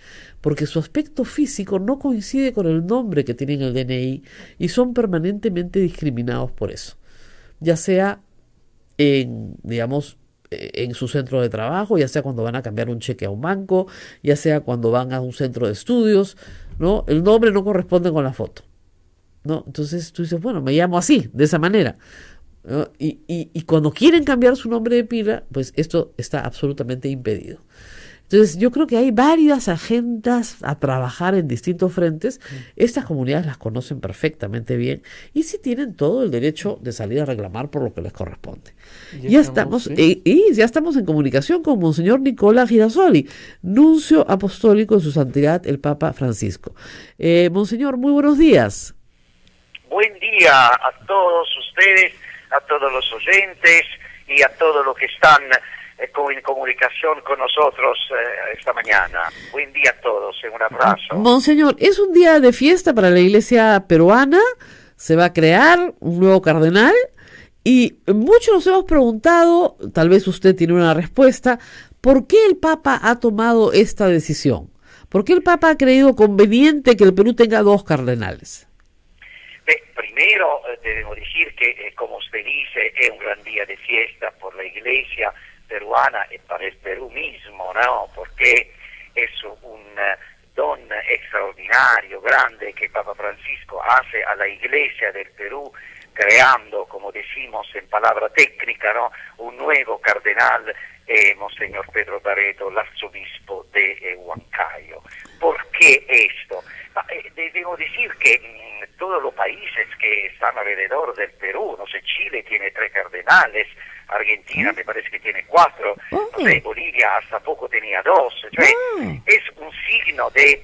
porque su aspecto físico no coincide con el nombre que tienen en el DNI y son permanentemente discriminados por eso, ya sea en, digamos, en su centro de trabajo, ya sea cuando van a cambiar un cheque a un banco, ya sea cuando van a un centro de estudios, ¿no? El nombre no corresponde con la foto, ¿no? Entonces tú dices, bueno, me llamo así, de esa manera, ¿no? Y cuando quieren cambiar su nombre de pila, pues esto está absolutamente impedido. Entonces yo creo que hay varias agendas a trabajar en distintos frentes. Estas comunidades las conocen perfectamente bien y sí tienen todo el derecho de salir a reclamar por lo que les corresponde. Ya estamos en comunicación con Monseñor Nicola Girasoli, nuncio apostólico de su santidad el Papa Francisco. Monseñor, muy buenos días. Buen día a todos ustedes, a todos los oyentes y a todos los que están en comunicación con nosotros esta mañana. Buen día a todos, un abrazo. Monseñor, es un día de fiesta para la Iglesia peruana, se va a crear un nuevo cardenal y muchos nos hemos preguntado, tal vez usted tiene una respuesta, ¿por qué el Papa ha tomado esta decisión? ¿Por qué el Papa ha creído conveniente que el Perú tenga dos cardenales? Primero debemos decir que, como usted dice, es un gran día de fiesta por la Iglesia peruana y para el Perú mismo, ¿no? Porque es un don extraordinario, grande, que Papa Francisco hace a la Iglesia del Perú, creando, como decimos en palabra técnica, ¿no?, un nuevo cardenal, Monseñor Pedro Barreto, el arzobispo de Huancayo. ¿Por qué esto? Debo decir que todos los países que están alrededor del Perú, no sé, Chile tiene 3 cardenales, Argentina me parece que tiene 4, no sé, Bolivia hasta poco tenía 2, cioè, es un signo de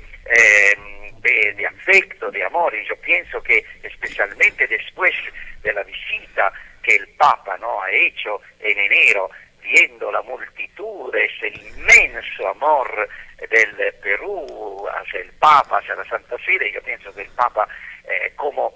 afecto, de amor, y yo pienso que especialmente después de la visita que el Papa, ¿no?, ha hecho en enero, viendo la multitud, ese inmenso amor del Perú hacia el Papa, hacia la Santa Sede, yo pienso que el Papa como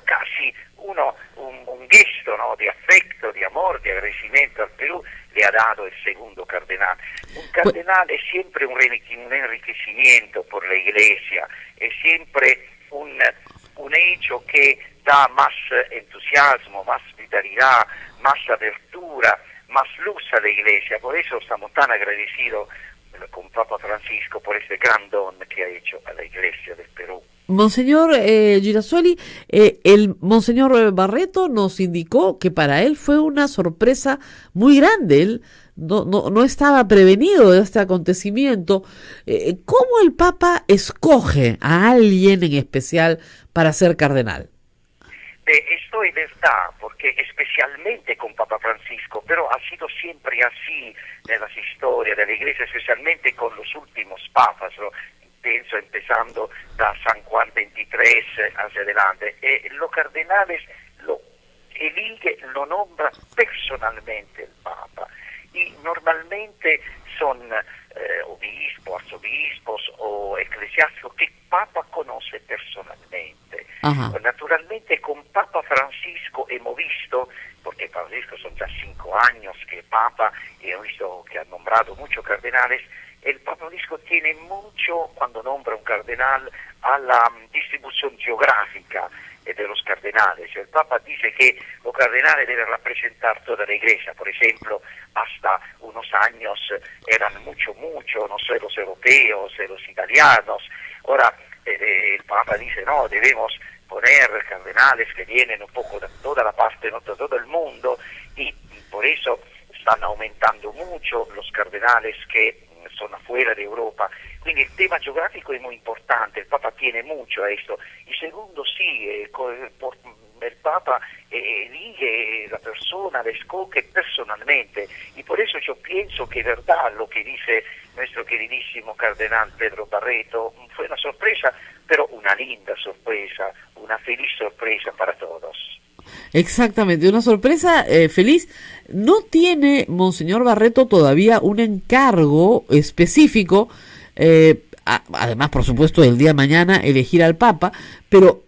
casi un gesto, ¿no?, de afecto, de amor, de agradecimiento al Perú, le ha dado el segundo cardenal. Un cardenal es siempre un enriquecimiento por la Iglesia, es siempre un hecho que da más entusiasmo, más vitalidad, más apertura, más luz a la Iglesia. Por eso estamos tan agradecidos con Papa Francisco por este gran don que ha hecho a la Iglesia del Perú. Monseñor Girasoli, el Monseñor Barreto nos indicó que para él fue una sorpresa muy grande. Él no estaba prevenido de este acontecimiento. ¿Cómo el Papa escoge a alguien en especial para ser cardenal? Esto es verdad, porque especialmente con Papa Francisco, pero ha sido siempre así en las historias de la Iglesia, especialmente con los últimos papas, ¿no? Pienso empezando da San Juan XXIII hacia adelante. Los cardenales lo elige, lo nombra personalmente el Papa, y normalmente son obispos, arzobispos o eclesiásticos que el Papa conoce personalmente. Ajá. Naturalmente con Papa Francisco hemos visto, porque Francisco son ya 5 años que es Papa, y hemos visto que ha nombrado muchos cardenales. El Papa Francisco tiene mucho, cuando nombra un cardenal, a la distribución geográfica de los cardenales. El Papa dice que los cardenales deben representar toda la Iglesia. Por ejemplo, hasta unos años eran mucho, no sé, los europeos, los italianos. Ahora el Papa dice, no, debemos poner cardenales que vienen un poco de toda la parte, no de todo el mundo, y por eso están aumentando mucho los cardenales que son afuera de Europa. Quindi el tema geográfico es muy importante, el Papa tiene mucho a esto. Y segundo, sí, el Papa elige la persona, la escoge personalmente, y por eso yo pienso que es verdad lo que dice nuestro queridísimo cardenal Pedro Barreto. Fue una sorpresa, pero una linda sorpresa, una feliz sorpresa para todos. Exactamente, una sorpresa feliz. No tiene Monseñor Barreto todavía un encargo específico, además, por supuesto, el día de mañana elegir al Papa, pero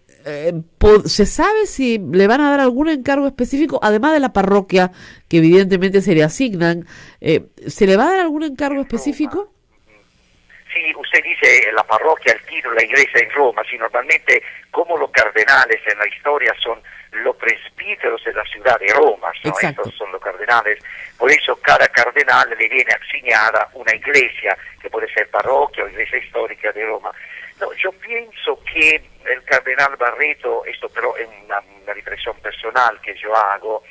¿se sabe si le van a dar algún encargo específico, además de la parroquia, que evidentemente se le asignan? ¿Se le va a dar algún encargo específico? Sí, usted dice la parroquia, el tiro, la iglesia en Roma. Sí, normalmente, como los cardenales en la historia son los presbíteros de la ciudad de Roma, ¿no? Estos son los cardenales. Por eso cada cardenal le viene asignada una iglesia, que puede ser parroquia o iglesia histórica de Roma. No, yo pienso que el cardenal Barreto, esto pero es una riflessione personal que yo hago,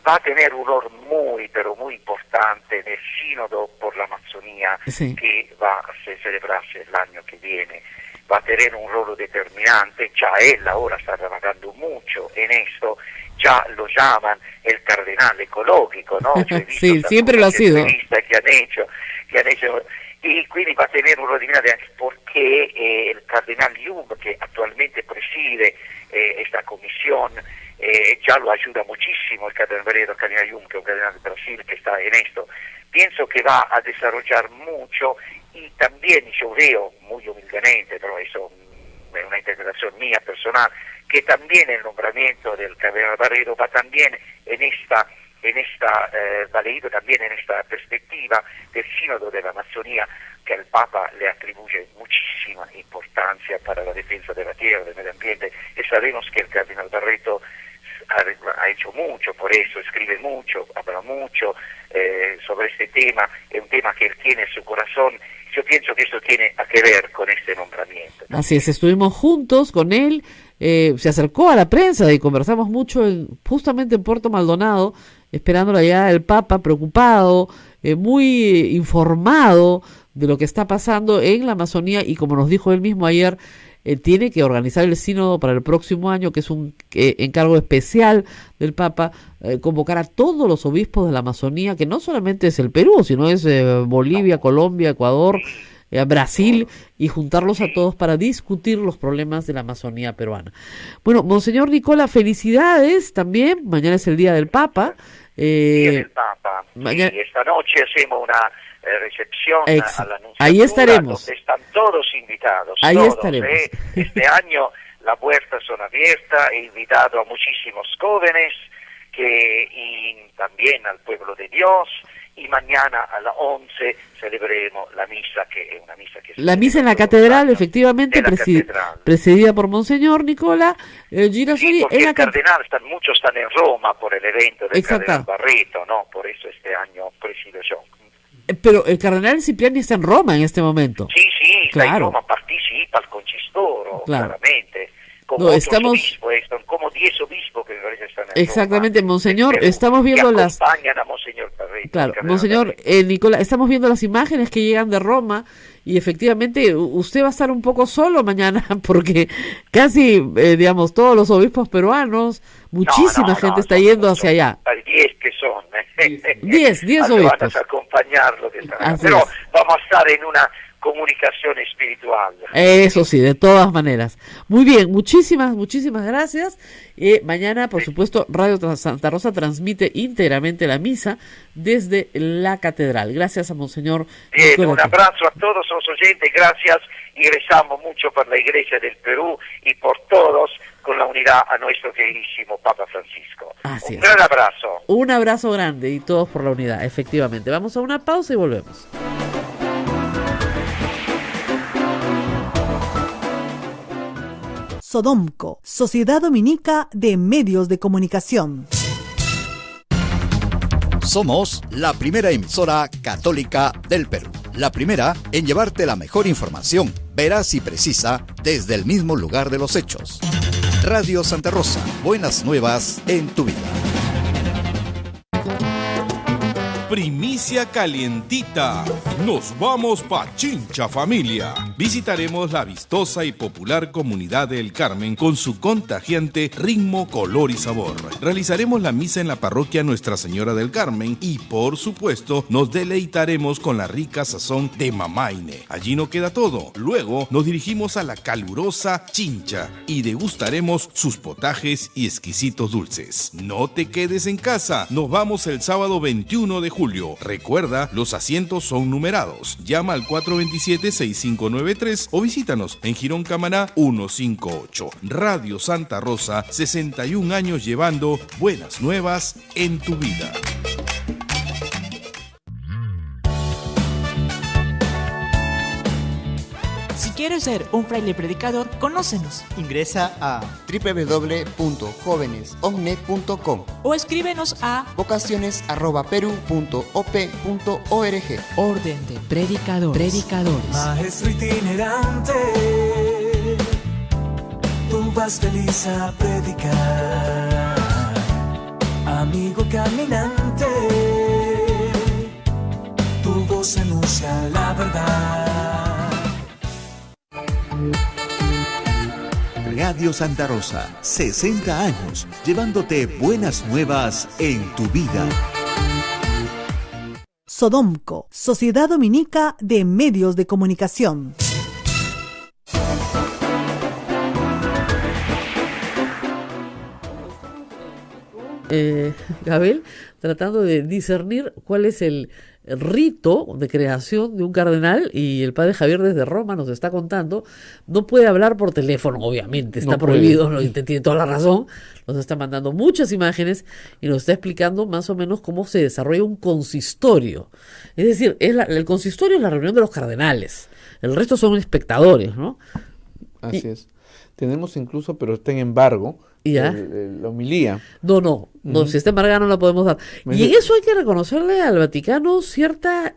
va a tener un rol muy, pero muy importante en el sínodo por la Amazonía, que va a celebrarse el año que viene. Va a tener un rol determinante, ya él ahora está trabajando mucho en esto, ya lo llaman el cardenal ecológico, ¿no? Sí, siempre lo ha sido. Que han hecho, y quindi va a tener un rol determinante anche perché el cardenal Jung, que actualmente preside esta comisión, ya lo ayuda muchísimo el cardenal Barreto, el cardenal Jung, que es un cardenal de Brasil que está en esto. Pienso que va a desarrollar mucho, y también yo veo, muy humildemente, pero eso es una interpretación mía personal, que también el nombramiento del cardenal Barreto va también va leído también en esta perspectiva del sínodo de la Amazonía, que el Papa le atribuye muchísima importancia para la defensa de la tierra, del medio ambiente, y sabemos que el cardenal Barreto ha hecho mucho por eso, escribe mucho, habla mucho sobre este tema, es un tema que él tiene en su corazón. yo pienso que eso tiene que ver con este nombramiento. Así es, estuvimos juntos con él, se acercó a la prensa y conversamos mucho justamente en Puerto Maldonado, esperando la llegada del Papa, preocupado, muy informado de lo que está pasando en la Amazonía, y como nos dijo él mismo ayer, tiene que organizar el sínodo para el próximo año, que es un encargo especial del Papa, convocar a todos los obispos de la Amazonía, que no solamente es el Perú, sino es Bolivia, Colombia, Ecuador, Brasil, y juntarlos a todos para discutir los problemas de la Amazonía peruana. Bueno, Monseñor Nicola, felicidades también, mañana es el Día del Papa. Día del Papa, mañana... y esta noche hacemos una recepción a la Anunciatura, ahí estaremos. Donde están todos invitados. Ahí todos, estaremos. Este año las puertas son abiertas, he invitado a muchísimos jóvenes y también al pueblo de Dios, y mañana a las 11 celebremos la misa, que es una misa que... La misa en la catedral, efectivamente, presidida por Monseñor Nicola Girasoli. Sí, porque muchos están en Roma por el evento del cardenal Barreto, ¿no? Por eso este año presido yo. Pero el cardenal Cipriani está en Roma en este momento. Sí, está en Roma, participa al concistoro, claramente. Como obispos, son como 10 obispos que me parece están en exactamente, Roma, Monseñor, estamos viendo las... acompañan a Monseñor Barreto. Claro, Monseñor Nicola, estamos viendo las imágenes que llegan de Roma, y efectivamente usted va a estar un poco solo mañana, porque casi, digamos, todos los obispos peruanos, muchísima gente está yendo hacia allá. Hay 10 que son. 10 obispos. Van a acompañar lo que están. Pero vamos a estar en una comunicación espiritual. Eso sí, de todas maneras. Muy bien, muchísimas gracias. Mañana, por supuesto, Radio Santa Rosa transmite íntegramente la misa desde la catedral. Gracias a Monseñor. Bien, un abrazo a todos los oyentes, gracias, y rezamos mucho por la Iglesia del Perú y por todos, con la unidad a nuestro queridísimo Papa Francisco. Un gran abrazo. Un abrazo grande, y todos por la unidad, efectivamente. Vamos a una pausa y volvemos. Sodomco, Sociedad Dominica de Medios de Comunicación. Somos la primera emisora católica del Perú. La primera en llevarte la mejor información, veraz y precisa, desde el mismo lugar de los hechos. Radio Santa Rosa, buenas nuevas en tu vida. Primicia calientita. Nos vamos pa' Chincha familia. Visitaremos la vistosa y popular comunidad del Carmen con su contagiante ritmo, color y sabor. Realizaremos la misa en la parroquia Nuestra Señora del Carmen y, por supuesto, nos deleitaremos con la rica sazón de Mamaine. Allí no queda todo. Luego nos dirigimos a la calurosa Chincha y degustaremos sus potajes y exquisitos dulces. No te quedes en casa. Nos vamos el sábado 21 de julio. Recuerda, los asientos son numerados. Llama al 427-6593 o visítanos en Girón Camaná 158. Radio Santa Rosa, 61 años llevando buenas nuevas en tu vida. Si quieres ser un fraile predicador, conócenos. Ingresa a www.jovenesomne.com o escríbenos a vocaciones@peru.op.org. Orden de Predicadores. Maestro itinerante, tú vas feliz a predicar. Amigo caminante, tu voz anuncia la verdad. Radio Santa Rosa, 60 años, llevándote buenas nuevas en tu vida. Sodomco, Sociedad Dominica de Medios de Comunicación. Gabel, tratando de discernir cuál es el rito de creación de un cardenal, y el padre Javier desde Roma nos está contando. No puede hablar por teléfono, obviamente, está prohibido, tiene toda la razón. Nos está mandando muchas imágenes y nos está explicando más o menos cómo se desarrolla un consistorio. Es decir, el consistorio es la reunión de los cardenales, el resto son espectadores, ¿no? Así es. Tenemos incluso, pero está en embargo, la homilía. No, si está embargada no la podemos dar. Y en eso hay que reconocerle al Vaticano cierta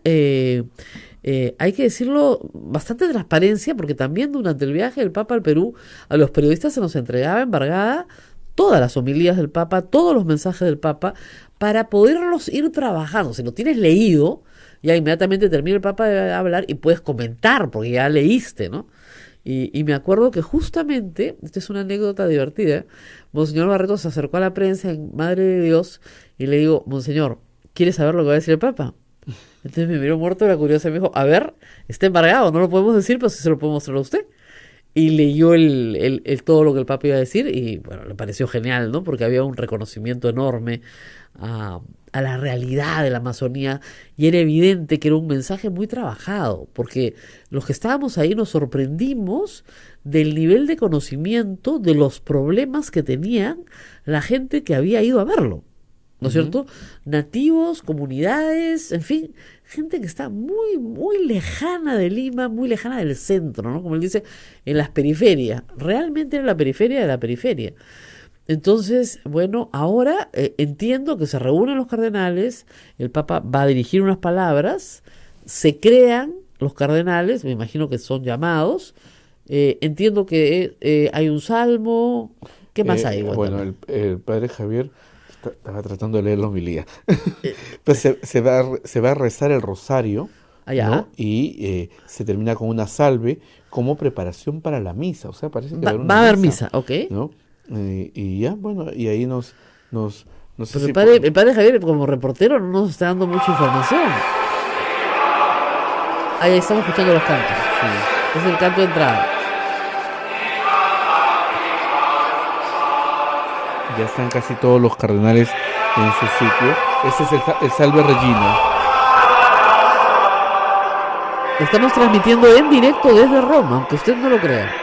hay que decirlo, bastante transparencia, porque también durante el viaje del Papa al Perú, a los periodistas se nos entregaba embargada todas las homilías del Papa, todos los mensajes del Papa, para poderlos ir trabajando. Si lo tienes leído, ya inmediatamente termina el Papa de hablar y puedes comentar, porque ya leíste, ¿no? Y me acuerdo que justamente, esta es una anécdota divertida, Monseñor Barreto se acercó a la prensa en Madre de Dios y le digo, Monseñor, ¿quiere saber lo que va a decir el Papa? Entonces me miró muerto de la curiosidad y me dijo, a ver, está embargado, no lo podemos decir, pero sí se lo podemos mostrar a usted. Y leyó todo lo que el Papa iba a decir y bueno, le pareció genial, ¿no? Porque había un reconocimiento enorme a la realidad de la Amazonía y era evidente que era un mensaje muy trabajado, porque los que estábamos ahí nos sorprendimos del nivel de conocimiento de los problemas que tenían la gente que había ido a verlo, ¿no es cierto? Nativos, comunidades, en fin, gente que está muy, muy lejana de Lima, muy lejana del centro, ¿no? Como él dice, en las periferias, realmente en la periferia de la periferia. Entonces, bueno, ahora entiendo que se reúnen los cardenales, el Papa va a dirigir unas palabras, se crean los cardenales, me imagino que son llamados, entiendo que hay un salmo, ¿qué más hay? Bueno, el padre Javier estaba tratando de leer la homilía. Entonces se va a rezar el rosario, ¿no? Y se termina con una salve como preparación para la misa, o sea, parece que va a haber misa, ¿ok? ¿no? Y ya, bueno, y ahí no sé si el padre Javier como reportero no nos está dando mucha información. Ahí estamos escuchando los cantos. Sí. Es el canto de entrada. Ya están casi todos los cardenales en su sitio. Ese es el Salve Regina. Estamos transmitiendo en directo desde Roma, aunque usted no lo crea.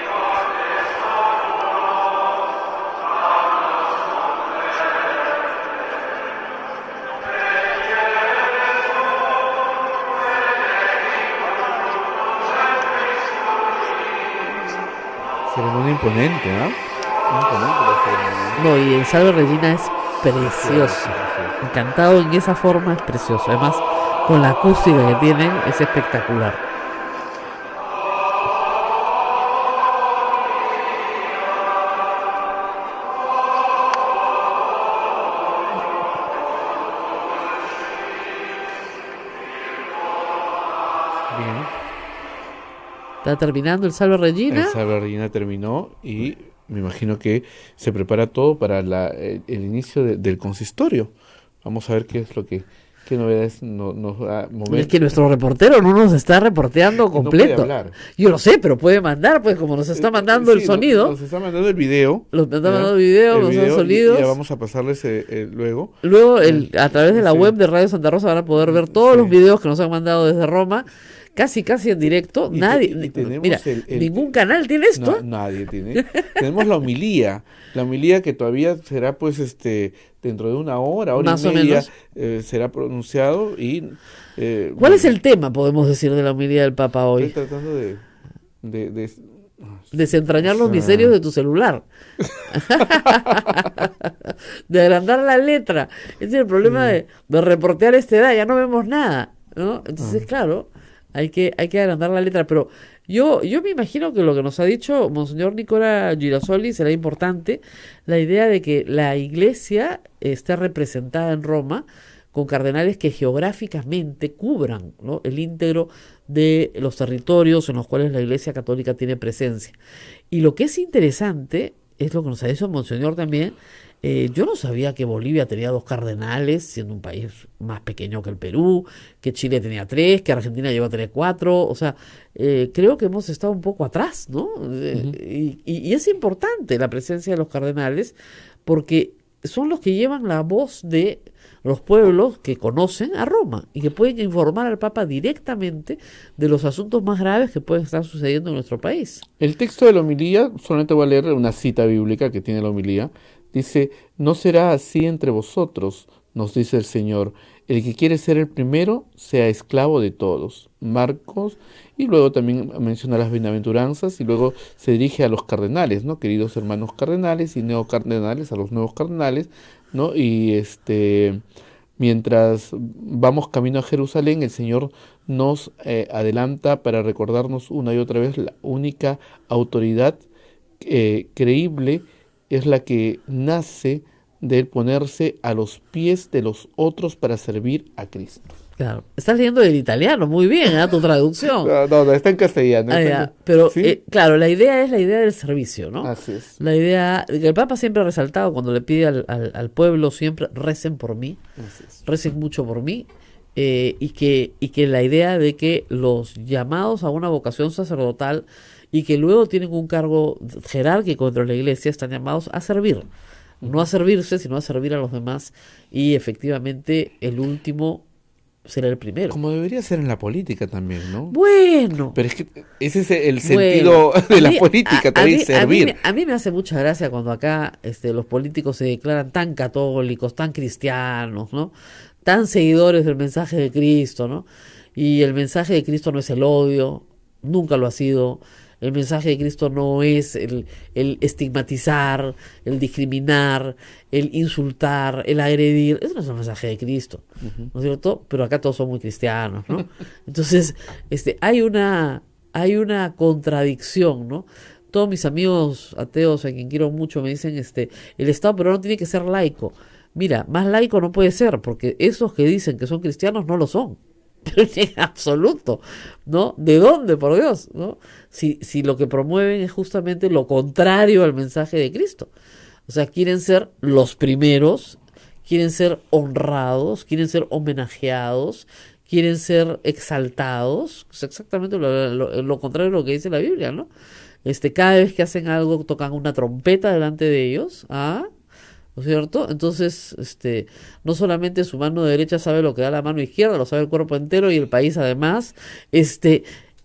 Ceremonia imponente, ¿no? Imponente la ceremonia. No, y el Salve Regina es precioso. Encantado en esa forma, es precioso. Además, con la acústica que tienen, es espectacular. Bien. Está terminando el Salve Regina. El Salve Regina terminó y me imagino que se prepara todo para el inicio del consistorio. Vamos a ver qué novedades nos va a mover. Es que nuestro reportero no nos está reporteando completo. No puede hablar. Yo lo sé, pero puede mandar, pues como nos está mandando el sonido. Nos está mandando el video. Nos está mandando el video, los sonidos. Y ya vamos a pasarles luego. Luego, a través de la web de Radio Santa Rosa van a poder ver todos los videos que nos han mandado desde Roma. Casi en directo. Nadie. Mira, ningún canal tiene esto. No, nadie tiene. Tenemos la homilía que todavía será pues dentro de una hora más y media será pronunciado y ¿cuál es el tema, podemos decir, de la homilía del Papa hoy? Estoy tratando de desentrañar los misterios de tu celular. De agrandar la letra. Ese es el problema de reportear a esta edad, ya no vemos nada, ¿no? Entonces, claro, hay que agrandar la letra, pero yo me imagino que lo que nos ha dicho Monseñor Nicola Girasoli será importante, la idea de que la Iglesia esté representada en Roma con cardenales que geográficamente cubran, ¿no?, el íntegro de los territorios en los cuales la Iglesia Católica tiene presencia. Y lo que es interesante es lo que nos ha dicho Monseñor también. Yo no sabía que Bolivia tenía 2 cardenales, siendo un país más pequeño que el Perú, que Chile tenía 3, que Argentina llegó a tener 4. O sea, creo que hemos estado un poco atrás, ¿no? Y es importante la presencia de los cardenales porque son los que llevan la voz de los pueblos que conocen a Roma y que pueden informar al Papa directamente de los asuntos más graves que pueden estar sucediendo en nuestro país. El texto de la homilía, solamente voy a leer una cita bíblica que tiene la homilía. Dice: no será así entre vosotros, nos dice el Señor. El que quiere ser el primero, sea esclavo de todos. Marcos, y luego también menciona las bienaventuranzas, y luego se dirige a los cardenales, ¿no? Queridos hermanos cardenales y neocardenales, a los nuevos cardenales, ¿no? Y Mientras vamos camino a Jerusalén, el Señor nos adelanta para recordarnos una y otra vez la única autoridad creíble es la que nace de ponerse a los pies de los otros para servir a Cristo. Claro, estás leyendo el italiano, muy bien, tu traducción. No, está en castellano. Pero, ¿sí? Claro, la idea es la idea del servicio, ¿no? Así es. La idea, que el Papa siempre ha resaltado cuando le pide al pueblo, siempre recen por mí, recen mucho por mí, y que la idea de que los llamados a una vocación sacerdotal y que luego tienen un cargo jerárquico dentro de la iglesia están llamados a servir. No a servirse, sino a servir a los demás, y efectivamente el último será el primero. Como debería ser en la política también, ¿no? Bueno. Pero es que ese es el sentido de la política, también servir. A mí me hace mucha gracia cuando acá los políticos se declaran tan católicos, tan cristianos, ¿no? Tan seguidores del mensaje de Cristo, ¿no? Y el mensaje de Cristo no es el odio, nunca lo ha sido. El mensaje de Cristo no es el estigmatizar, el discriminar, el insultar, el agredir. Eso no es el mensaje de Cristo, ¿no es cierto? Pero acá todos son muy cristianos, ¿no? Entonces, hay una contradicción, ¿no? Todos mis amigos ateos, a quien quiero mucho, me dicen, el Estado peruano tiene que ser laico. Mira, más laico no puede ser, porque esos que dicen que son cristianos no lo son. Pero en absoluto, ¿no? ¿De dónde, por Dios? ¿No? Si lo que promueven es justamente lo contrario al mensaje de Cristo. O sea, quieren ser los primeros, quieren ser honrados, quieren ser homenajeados, quieren ser exaltados. Es exactamente lo contrario de lo que dice la Biblia, ¿no? Cada vez que hacen algo, tocan una trompeta delante de ellos, ¿no es cierto? Entonces, no solamente su mano derecha sabe lo que da la mano izquierda, lo sabe el cuerpo entero y el país además. De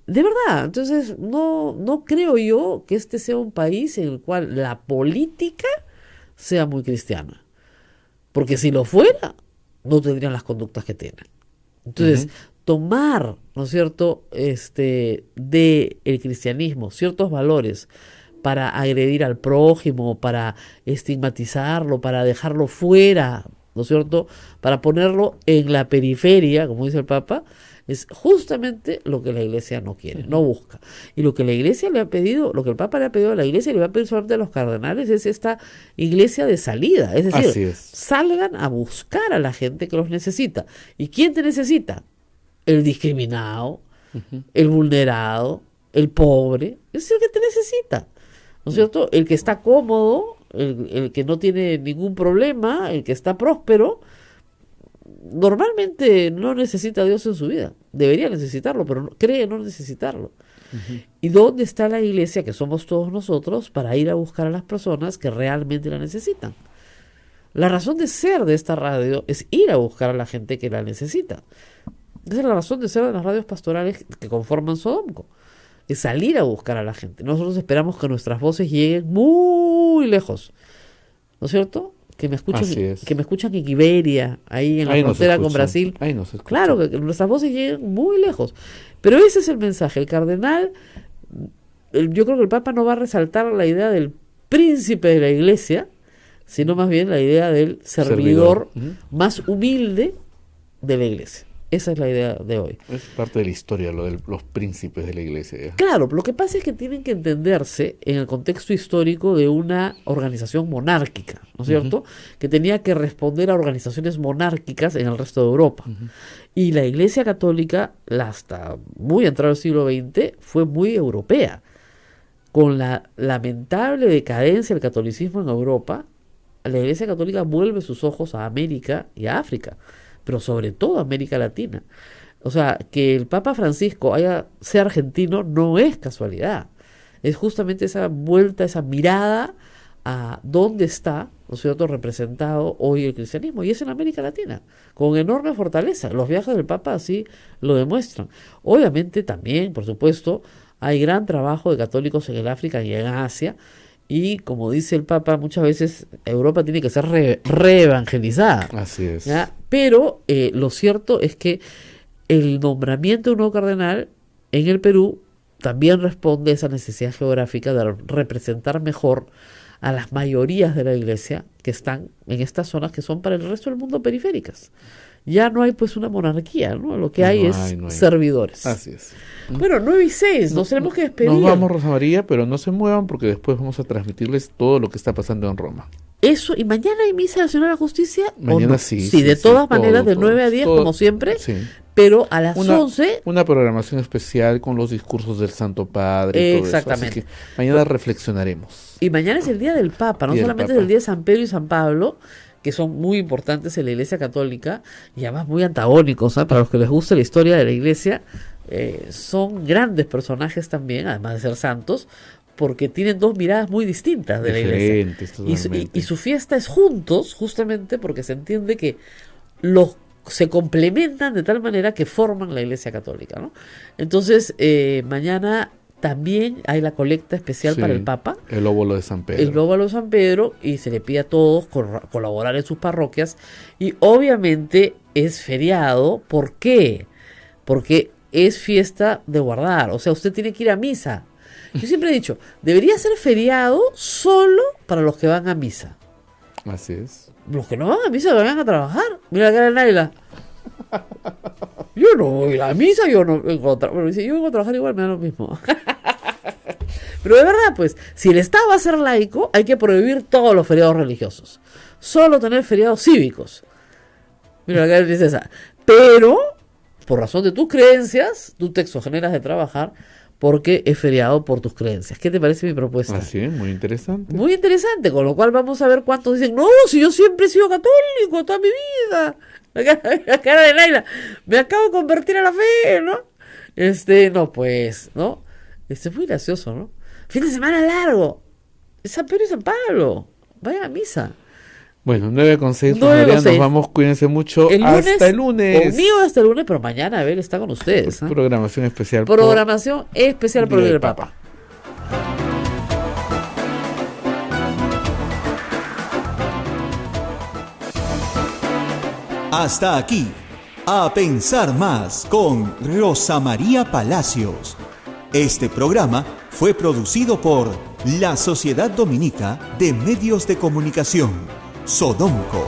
verdad, entonces no creo yo que este sea un país en el cual la política sea muy cristiana. Porque si lo fuera, no tendrían las conductas que tienen. Entonces, tomar, ¿no es cierto?, de el cristianismo ciertos valores para agredir al prójimo, para estigmatizarlo, para dejarlo fuera, ¿no es cierto?, para ponerlo en la periferia, como dice el Papa, es justamente lo que la Iglesia no quiere, no busca. Y lo que la Iglesia le ha pedido, lo que el Papa le ha pedido a la Iglesia y le va a pedir solamente a los cardenales es esta Iglesia de salida, es decir, salgan a buscar a la gente que los necesita. ¿Y quién te necesita? El discriminado, el vulnerado, el pobre, es el que te necesita. ¿No es cierto? El que está cómodo, el que no tiene ningún problema, el que está próspero, normalmente no necesita a Dios en su vida. Debería necesitarlo, pero cree no necesitarlo. ¿Y dónde está la Iglesia, que somos todos nosotros, para ir a buscar a las personas que realmente la necesitan? La razón de ser de esta radio es ir a buscar a la gente que la necesita. Esa es la razón de ser de las radios pastorales que conforman Sodomco. Es salir a buscar a la gente. Nosotros esperamos que nuestras voces lleguen muy lejos, ¿no es cierto? Que me escuchan en Iberia, ahí en la frontera con Brasil. Claro, que nuestras voces lleguen muy lejos. Pero ese es el mensaje. El cardenal, yo creo que el Papa no va a resaltar la idea del príncipe de la Iglesia, sino más bien la idea del servidor. Más humilde de la Iglesia. Esa es la idea de hoy. Es parte de la historia, lo de los príncipes de la Iglesia. Claro, lo que pasa es que tienen que entenderse en el contexto histórico de una organización monárquica, ¿no es cierto? Que tenía que responder a organizaciones monárquicas en el resto de Europa. Y la Iglesia Católica, hasta muy entrado el siglo XX, fue muy europea. Con la lamentable decadencia del catolicismo en Europa, la Iglesia Católica vuelve sus ojos a América y a África, pero sobre todo América Latina. O sea, que el Papa Francisco sea argentino no es casualidad. Es justamente esa vuelta, esa mirada a dónde está, ¿no es cierto?, representado hoy el cristianismo. Y es en América Latina, con enorme fortaleza. Los viajes del Papa así lo demuestran. Obviamente también, por supuesto, hay gran trabajo de católicos en el África y en Asia. Y como dice el Papa, muchas veces Europa tiene que ser reevangelizada. Así es. ¿Ya? Pero lo cierto es que el nombramiento de un nuevo cardenal en el Perú también responde a esa necesidad geográfica de representar mejor a las mayorías de la iglesia que están en estas zonas que son para el resto del mundo periféricas. Ya no hay pues una monarquía, ¿no? Lo que hay no hay servidores. Así es. Bueno, 9:06, nos tenemos que despedir. Nos vamos, Rosa María, pero no se muevan porque después vamos a transmitirles todo lo que está pasando en Roma. Eso, y mañana hay misa nacional de la justicia. Mañana no? Sí, de todas maneras, de 9 a 10, como siempre. Sí. Pero a las 11... Una programación especial con los discursos del Santo Padre. Exactamente. Y todo eso. Así que mañana reflexionaremos. Y mañana es el Día del Papa, no solamente es el Día de San Pedro y San Pablo, que son muy importantes en la Iglesia Católica, y además muy antagónicos, ¿sabes? Para los que les gusta la historia de la Iglesia, son grandes personajes también, además de ser santos, porque tienen dos miradas muy distintas de la Iglesia. Y su fiesta es juntos, justamente porque se entiende que se complementan de tal manera que forman la Iglesia Católica, ¿no? Entonces, mañana también hay la colecta especial para el Papa. El óvulo de San Pedro. El óvulo de San Pedro, y se le pide a todos colaborar en sus parroquias. Y obviamente es feriado. ¿Por qué? Porque es fiesta de guardar. O sea, usted tiene que ir a misa. Yo siempre he dicho, debería ser feriado solo para los que van a misa. Así es. Los que no van a misa, que vayan a trabajar. Mira la cara de Naila. Yo no voy a la misa, yo no vengo a trabajar. Bueno, dice, yo vengo a trabajar igual, me da lo mismo. Pero de verdad, pues, si el Estado va a ser laico, hay que prohibir todos los feriados religiosos. Solo tener feriados cívicos. Mira la cara de esa. Pero, por razón de tus creencias, tú te exoneras de trabajar porque es feriado por tus creencias. ¿Qué te parece mi propuesta? Así es, muy interesante. Muy interesante, con lo cual vamos a ver cuántos dicen, no, si yo siempre he sido católico toda mi vida. La cara de Laila, me acabo de convertir a la fe, ¿no? No, pues, ¿no? Es muy gracioso, ¿no? Fin de semana largo. Es San Pedro y San Pablo. Vayan a misa. Bueno, 9:06, nos vamos, cuídense mucho. Hasta el lunes. Conmigo hasta el lunes, pero mañana Abel está con ustedes. Programación especial. Programación especial por el Papa. Hasta aquí, A Pensar Más con Rosa María Palacios. Este programa fue producido por la Sociedad Dominica de Medios de Comunicación, Sodomco.